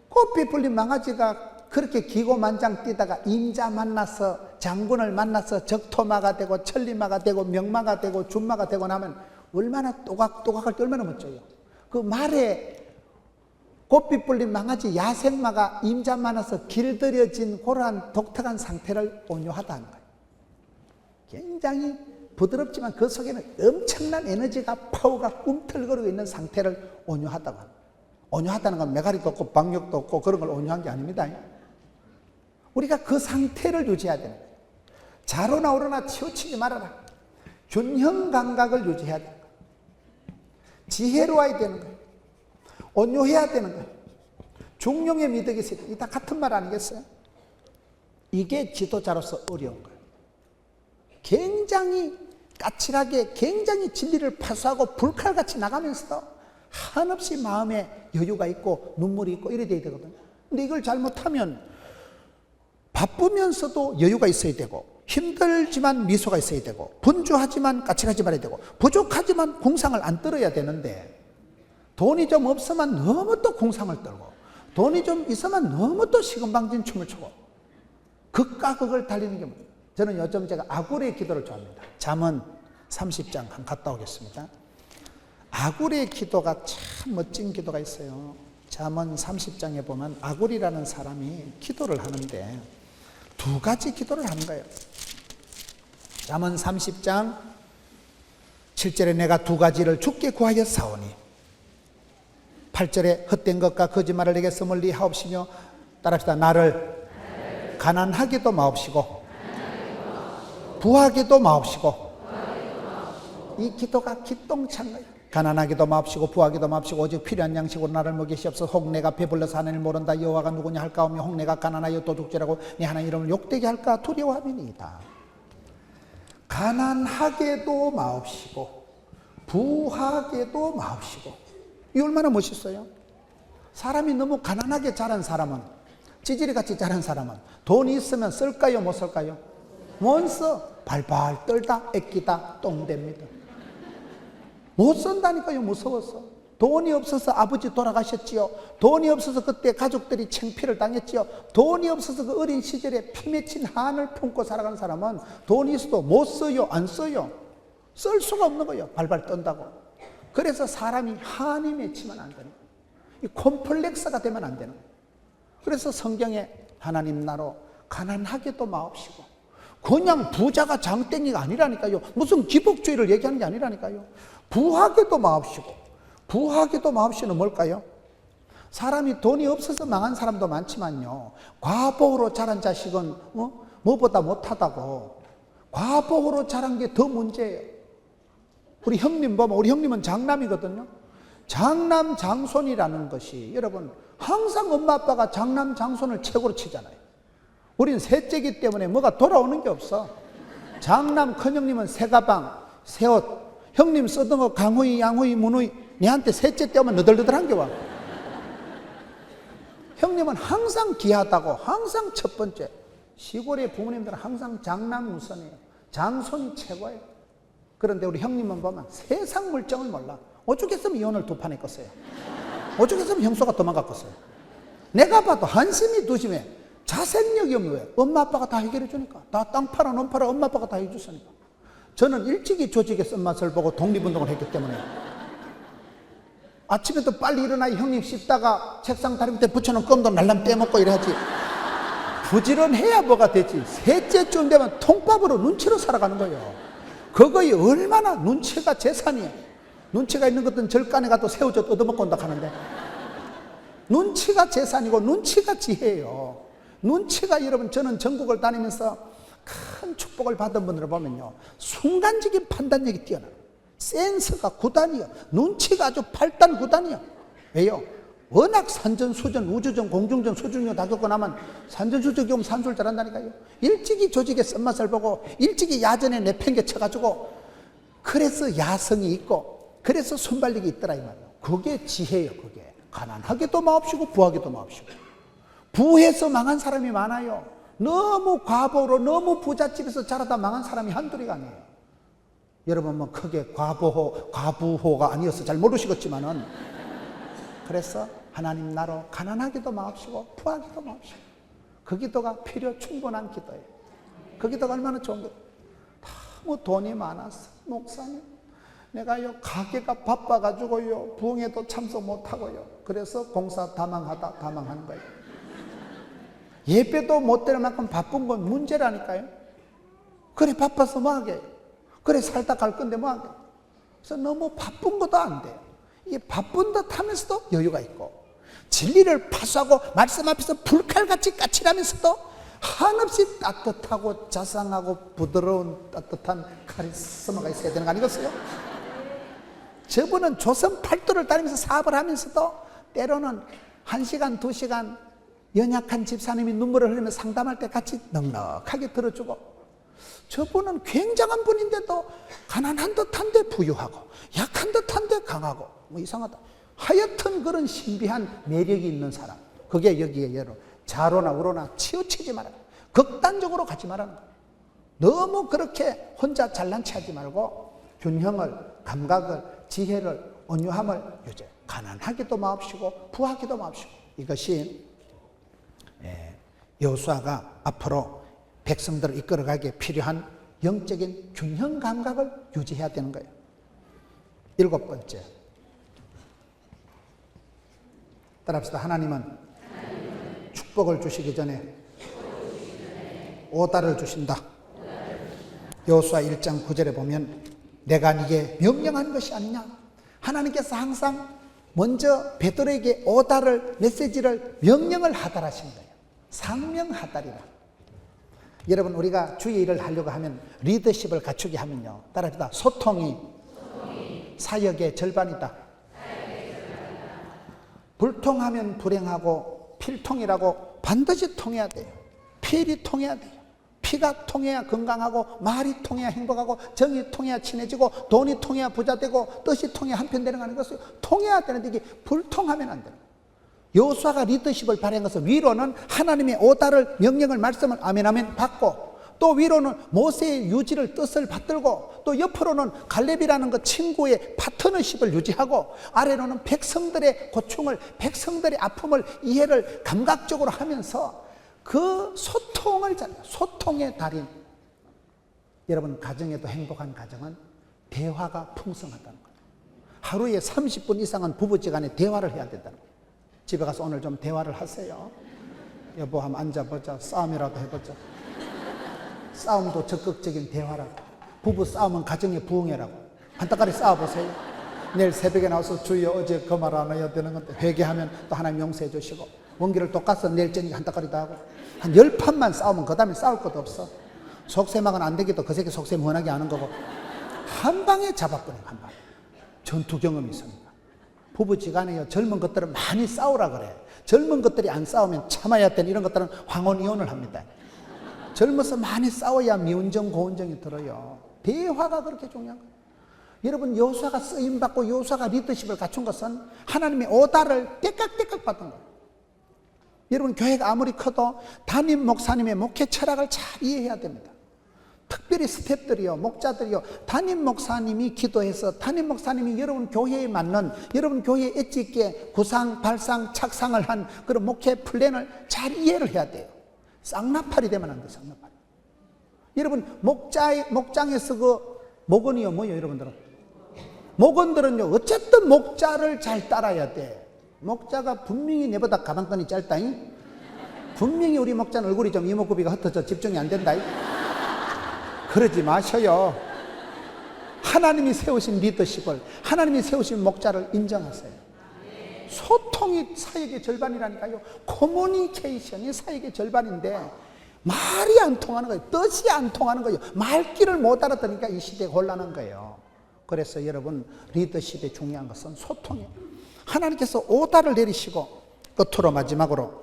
꽃빛 불린 망아지가 그렇게 기고만장 뛰다가 임자 만나서, 장군을 만나서 적토마가 되고 천리마가 되고 명마가 되고 준마가 되고 나면 얼마나 또각또각할 때 얼마나 멋져요. 그 말에 꽃빛 불린 망아지 야생마가 임자 만나서 길들여진 그러한 독특한 상태를 온유하다는 거예요. 굉장히 부드럽지만 그 속에는 엄청난 에너지가, 파워가 꿈틀거리고 있는 상태를 온유하다고 합니다. 온유하다는 건 메가리도 없고 박력도 없고 그런 걸 온유한 게 아닙니다. 우리가 그 상태를 유지해야 되는 거예요. 좌로나 우로나 치우치지 말아라. 균형 감각을 유지해야 되는 거예요. 지혜로워야 되는 거예요. 온유해야 되는 거예요. 중용의 미덕이 있어야 돼요. 다 같은 말 아니겠어요? 이게 지도자로서 어려운 거예요. 굉장히 까칠하게 굉장히 진리를 파수하고 불칼같이 나가면서도 한없이 마음에 여유가 있고 눈물이 있고 이래 돼야 되거든요. 근데 이걸 잘못하면 바쁘면서도 여유가 있어야 되고, 힘들지만 미소가 있어야 되고, 분주하지만 까칠하지 말아야 되고, 부족하지만 궁상을 안 떨어야 되는데, 돈이 좀 없으면 너무 또 궁상을 떨고, 돈이 좀 있으면 너무 또 시금방진 춤을 추고, 극과 극을 달리는 게 뭐예요? 저는 요즘 제가 아구레의 기도를 좋아합니다. 잠언 30장 한번 갔다 오겠습니다. 아구레의 기도가 참 멋진 기도가 있어요. 잠언 30장에 보면 아구리라는 사람이 기도를 하는데 두 가지 기도를 하는 거예요. 잠언 30장 7절에 내가 두 가지를 주께 구하여 사오니, 8절에 헛된 것과 거짓말을 내게서 멀리 하옵시며, 따라합시다. 나를 가난하게도 마옵시고 부하게도 마옵시고. 이 기도가 기똥찬 거예요. 가난하게도 마옵시고 부하게도 마옵시고 오직 필요한 양식으로 나를 먹이시옵소서. 혹 내가 배불러서 하나님을 모른다 여호와가 누구냐 할까 하며, 혹 내가 가난하여 도둑질하고 네 하나님 이름을 욕되게 할까 두려워함이니이다. 가난하게도 마옵시고 부하게도 마옵시고. 이 얼마나 멋있어요. 사람이 너무 가난하게 자란 사람은, 찌질이같이 자란 사람은 돈이 있으면 쓸까요 못 쓸까요? 못 써. 발발 떨다 애끼다 똥됩니다. 못 쓴다니까요. 무서워서. 돈이 없어서 아버지 돌아가셨지요. 돈이 없어서 그때 가족들이 창피를 당했지요. 돈이 없어서 그 어린 시절에 피 맺힌 한을 품고 살아가는 사람은 돈이 있어도 못 써요 안 써요? 쓸 수가 없는 거예요. 발발 떤다고. 그래서 사람이 한이 맺히면 안 되는 거예요. 이 콤플렉스가 되면 안 되는 거예요. 그래서 성경에 하나님 나로 가난하게도 마옵시고, 그냥 부자가 장땡이가 아니라니까요. 무슨 기복주의를 얘기하는 게 아니라니까요. 부하게도 마옵시고. 부하게도 마옵시는 뭘까요? 사람이 돈이 없어서 망한 사람도 많지만요, 과보로 자란 자식은 뭐보다 못하다고, 과보로 자란 게 더 문제예요. 우리 형님 보면, 우리 형님은 장남이거든요. 장남 장손이라는 것이, 여러분 항상 엄마 아빠가 장남 장손을 최고로 치잖아요. 우린 셋째기 때문에 뭐가 돌아오는 게 없어. 장남 큰형님은 새 가방, 새 옷, 형님 쓰던 거 강호이, 양호이, 문호이, 니한테 셋째 때 오면 너덜너덜한 게 와. 형님은 항상 귀하다고, 항상 첫 번째. 시골의 부모님들은 항상 장남 우선이에요. 장손이 최고예요. 그런데 우리 형님은 보면 세상 물정을 몰라. 오죽했으면 이혼을 두 판 했겠어요. 오죽했으면 형수가 도망갔겠어요. 내가 봐도 한심히 두심해. 자생력이 없는 거예요. 엄마 아빠가 다 해결해 주니까. 다 땅 팔아 논 팔아 엄마 아빠가 다 해주시니까. 저는 일찍이 조직의 쓴맛을 보고 독립운동을 했기 때문에, 아침에도 빨리 일어나 형님 씹다가 책상 다리 밑에 붙여놓은 껌도 날람 떼먹고 이래야지. 부지런해야 뭐가 되지. 셋째쯤 되면 통밥으로 눈치로 살아가는 거예요. 그거이 얼마나 눈치가 재산이에요. 눈치가 있는 것들은 절간에 가도 새우젓 얻어먹고 온다 하는데, 눈치가 재산이고 눈치가 지혜예요. 눈치가, 여러분 저는 전국을 다니면서 큰 축복을 받은 분들을 보면요, 순간적인 판단력이 뛰어나요. 센스가 구단이요. 눈치가 아주 발단 구단이요. 왜요? 워낙 산전수전, 우주전, 공중전, 수중전 다 겪고 나면 산전수전 경험 산수를 잘한다니까요. 일찍이 조직의 쓴맛을 보고 일찍이 야전에 내팽개 쳐가지고, 그래서 야성이 있고 그래서 순발력이 있더라 이 말이에요. 그게 지혜예요. 그게 가난하게도 마옵시고 부하게도 마옵시고. 부해서 망한 사람이 많아요. 너무 과보로 너무 부잣집에서 자라다 망한 사람이 한둘이가 아니에요. 여러분 뭐 크게 과부호가 아니어서 잘 모르시겠지만은, 그래서 하나님 나로 가난하게도 마옵시고 부하게도 마옵시고. 그 기도가 필요 충분한 기도예요. 그 기도가 얼마나 좋은 거예요. 너무 돈이 많았어. 목사님 내가요 가게가 바빠가지고요 부흥회도 참석 못하고요, 그래서 공사 다망하다 다망하는 거예요. 예배도 못 될 만큼 바쁜 건 문제라니까요. 그래 바빠서 뭐하게, 그래 살다 갈 건데 뭐하게. 그래서 너무 바쁜 것도 안 돼요. 이게 바쁜 듯 하면서도 여유가 있고, 진리를 파수하고 말씀 앞에서 불칼같이 까칠하면서도 한없이 따뜻하고 자상하고 부드러운 따뜻한 카리스마가 있어야 되는 거 아니겠어요? 저분은 조선 팔도를 다니면서 사업을 하면서도 때로는 1시간 2시간 연약한 집사님이 눈물을 흘리며 상담할 때 같이 넉넉하게 들어주고, 저분은 굉장한 분인데도 가난한 듯한데 부유하고 약한 듯한데 강하고 뭐 이상하다. 하여튼 그런 신비한 매력이 있는 사람. 그게 여기에 여러 좌로나 우로나 치우치지 말아라. 극단적으로 가지 말아라. 너무 그렇게 혼자 잘난 체하지 말고 균형을, 감각을, 지혜를, 온유함을 유지해. 가난하기도 마옵시고 부하기도 마옵시고. 이것이 여호수아가 앞으로 백성들을 이끌어가기에 필요한 영적인 균형 감각을 유지해야 되는 거예요. 7번째. 따라합시다. 하나님은 축복을 주시기 전에 오다를 주신다. 여호수아 1장 9절에 보면 내가 네게 명령한 것이 아니냐. 하나님께서 항상 먼저 베드로에게 오다를, 메시지를 명령을 하달하신 거예요. 상명하달이라. 여러분, 우리가 주의 일을 하려고 하면, 리더십을 갖추게 하면요, 따라합시다. 소통이 사역의 절반이다. 불통하면 불행하고 필통이라고 반드시 통해야 돼요. 필이 통해야 돼요. 피가 통해야 건강하고, 말이 통해야 행복하고, 정이 통해야 친해지고, 돈이 통해야 부자 되고, 뜻이 통해야 한편 되는 것을 통해야 되는데 이게 불통하면 안 돼요. 여호수아가 리더십을 발휘한 것은 위로는 하나님의 오다를, 명령을, 말씀을 아멘 아멘 받고, 또 위로는 모세의 유지를, 뜻을 받들고, 또 옆으로는 갈렙이라는 그 친구의 파트너십을 유지하고, 아래로는 백성들의 고충을, 백성들의 아픔을 이해를 감각적으로 하면서 그 소통을 잘, 소통의 달인. 여러분, 가정에도 행복한 가정은 대화가 풍성하다는 거예요. 하루에 30분 이상은 부부지간에 대화를 해야 된다는 거예요. 집에 가서 오늘 좀 대화를 하세요. 여보, 한번 앉아보자. 싸움이라도 해보자. 싸움도 적극적인 대화라고. 부부 싸움은 가정의 부흥회라고. 한따까리 싸워보세요. 내일 새벽에 나와서 주여 어제 그 말 안 해야 되는 건데 회개하면 또 하나님 용서해 주시고, 원기를 똑같이 내일 저녁에 한따까리도 하고, 한 10판만 싸우면 그 다음에 싸울 것도 없어. 속셈하고는 안 되기도 그 새끼 속셈 워낙에 아는 거고, 한 방에 잡아버려. 한 방에. 전투 경험이 있습니다. 부부지간에요, 젊은 것들은 많이 싸우라 그래. 젊은 것들이 안 싸우면 참아야 되는 이런 것들은 황혼이혼을 합니다. 젊어서 많이 싸워야 미운정 고운정이 들어요. 대화가 그렇게 중요한 거예요. 여러분, 여호수아가 쓰임받고 여호수아가 리더십을 갖춘 것은 하나님의 오다를 떼깍떼깍 받은 거예요. 여러분, 교회가 아무리 커도 담임 목사님의 목회 철학을 잘 이해해야 됩니다. 특별히 스태프들이요, 목자들이요, 담임 목사님이 기도해서 담임 목사님이 여러분 교회에 맞는, 여러분 교회에 엣지 있게 구상, 발상, 착상을 한 그런 목회 플랜을 잘 이해를 해야 돼요. 쌍나팔이 되면 안 돼요. 쌍나팔. 여러분, 목장에서 그 목원이요 뭐요, 여러분들은? 목원들은요, 어쨌든 목자를 잘 따라야 돼. 목자가 분명히 내보다 가방끈이 짧다잉. 분명히 우리 목자는 얼굴이 좀 이목구비가 흩어져 집중이 안 된다잉. 그러지 마셔요. 하나님이 세우신 리더십을, 하나님이 세우신 목자를 인정하세요. 소통이 사역의 절반이라니까요. 커뮤니케이션이 사역의 절반인데 말이 안 통하는 거예요. 뜻이 안 통하는 거예요. 말귀를 못 알아듣으니까 이 시대가 곤란한 거예요. 그래서 여러분, 리더십의 중요한 것은 소통이에요. 하나님께서 오다를 내리시고, 끝으로 마지막으로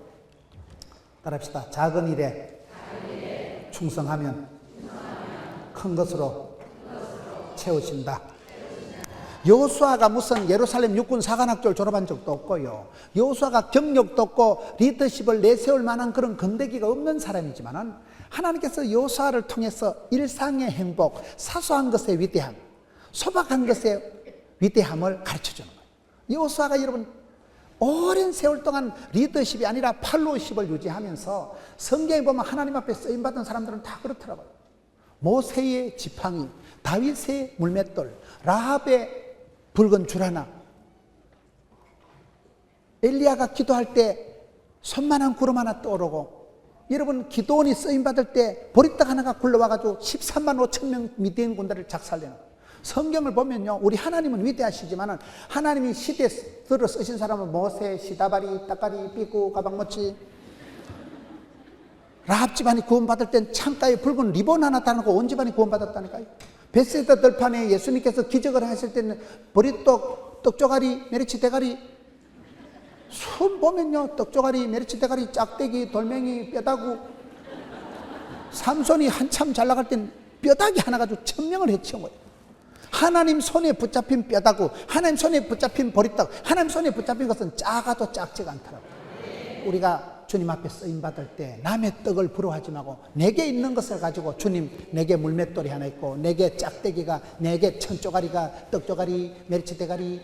따라합시다. 작은 일에 충성하면 큰 것으로 채우신다. 여호수아가 무슨 예루살렘 육군 사관학교를 졸업한 적도 없고요, 여호수아가 경력도 없고 리더십을 내세울 만한 그런 건데기가 없는 사람이지만은, 하나님께서 여호수아를 통해서 일상의 행복, 사소한 것의 위대함, 소박한 것의 위대함을 가르쳐주는 거예요. 여호수아가 여러분 오랜 세월 동안 리더십이 아니라 팔로우십을 유지하면서, 성경에 보면 하나님 앞에 쓰임받은 사람들은 다 그렇더라고요. 모세의 지팡이, 다윗의 물맷돌, 라합의 붉은 줄 하나, 엘리야가 기도할 때 손만한 구름 하나 떠오르고, 여러분 기도원이 쓰임받을 때 보리떡 하나가 굴러와가지고 13만 5천 명 미디안 군대를 작살내는 거예요. 성경을 보면요, 우리 하나님은 위대하시지만 하나님이 시대로 쓰신 사람은 모세, 시다바리, 따까리, 삐꾸, 가방모치, 라합 집안이 구원받을 땐 창가에 붉은 리본 하나 달고 온 집안이 구원받았다니까요. 베세다 들판에 예수님께서 기적을 하실 때는 보리떡, 떡조가리, 메리치 대가리, 손 보면요, 떡조가리, 메리치 대가리, 짝대기, 돌멩이, 뼈다구, 삼손이 한참 잘 나갈 땐 뼈다귀 하나 가지고 천명을 해치운 거예요. 하나님 손에 붙잡힌 뼈다구, 하나님 손에 붙잡힌 보리떡, 하나님 손에 붙잡힌 것은 작아도 작지가 않더라고요. 우리가 주님 앞에 쓰임받을 때 남의 떡을 부러워하지 말고 내게 있는 것을 가지고 주님, 내게 물맷돌이 하나 있고 내게 짝대기가, 내게 천조가리가, 떡조가리, 메리치대가리,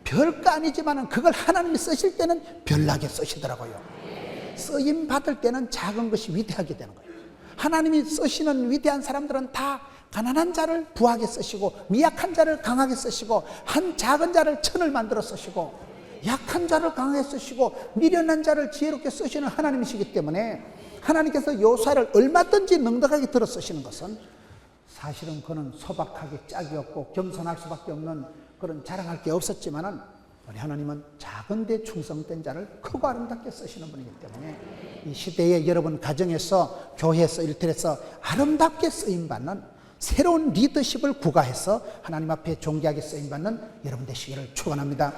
별거 아니지만 그걸 하나님이 쓰실 때는 별나게 쓰시더라고요. 쓰임받을 때는 작은 것이 위대하게 되는 거예요. 하나님이 쓰시는 위대한 사람들은 다 가난한 자를 부하게 쓰시고 미약한 자를 강하게 쓰시고 한 작은 자를 천을 만들어 쓰시고 약한 자를 강하게 쓰시고 미련한 자를 지혜롭게 쓰시는 하나님이시기 때문에 하나님께서 요사를 얼마든지 넉넉하게 들어 쓰시는 것은 사실은 그는 소박하게 짝이 없고 겸손할 수밖에 없는 그런 자랑할 게 없었지만은 우리 하나님은 작은데 충성된 자를 크고 아름답게 쓰시는 분이기 때문에 이 시대에 여러분 가정에서 교회에서 일터에서 아름답게 쓰임받는 새로운 리더십을 구가해서 하나님 앞에 존귀하게 쓰임받는 여러분 되시기를 축원합니다.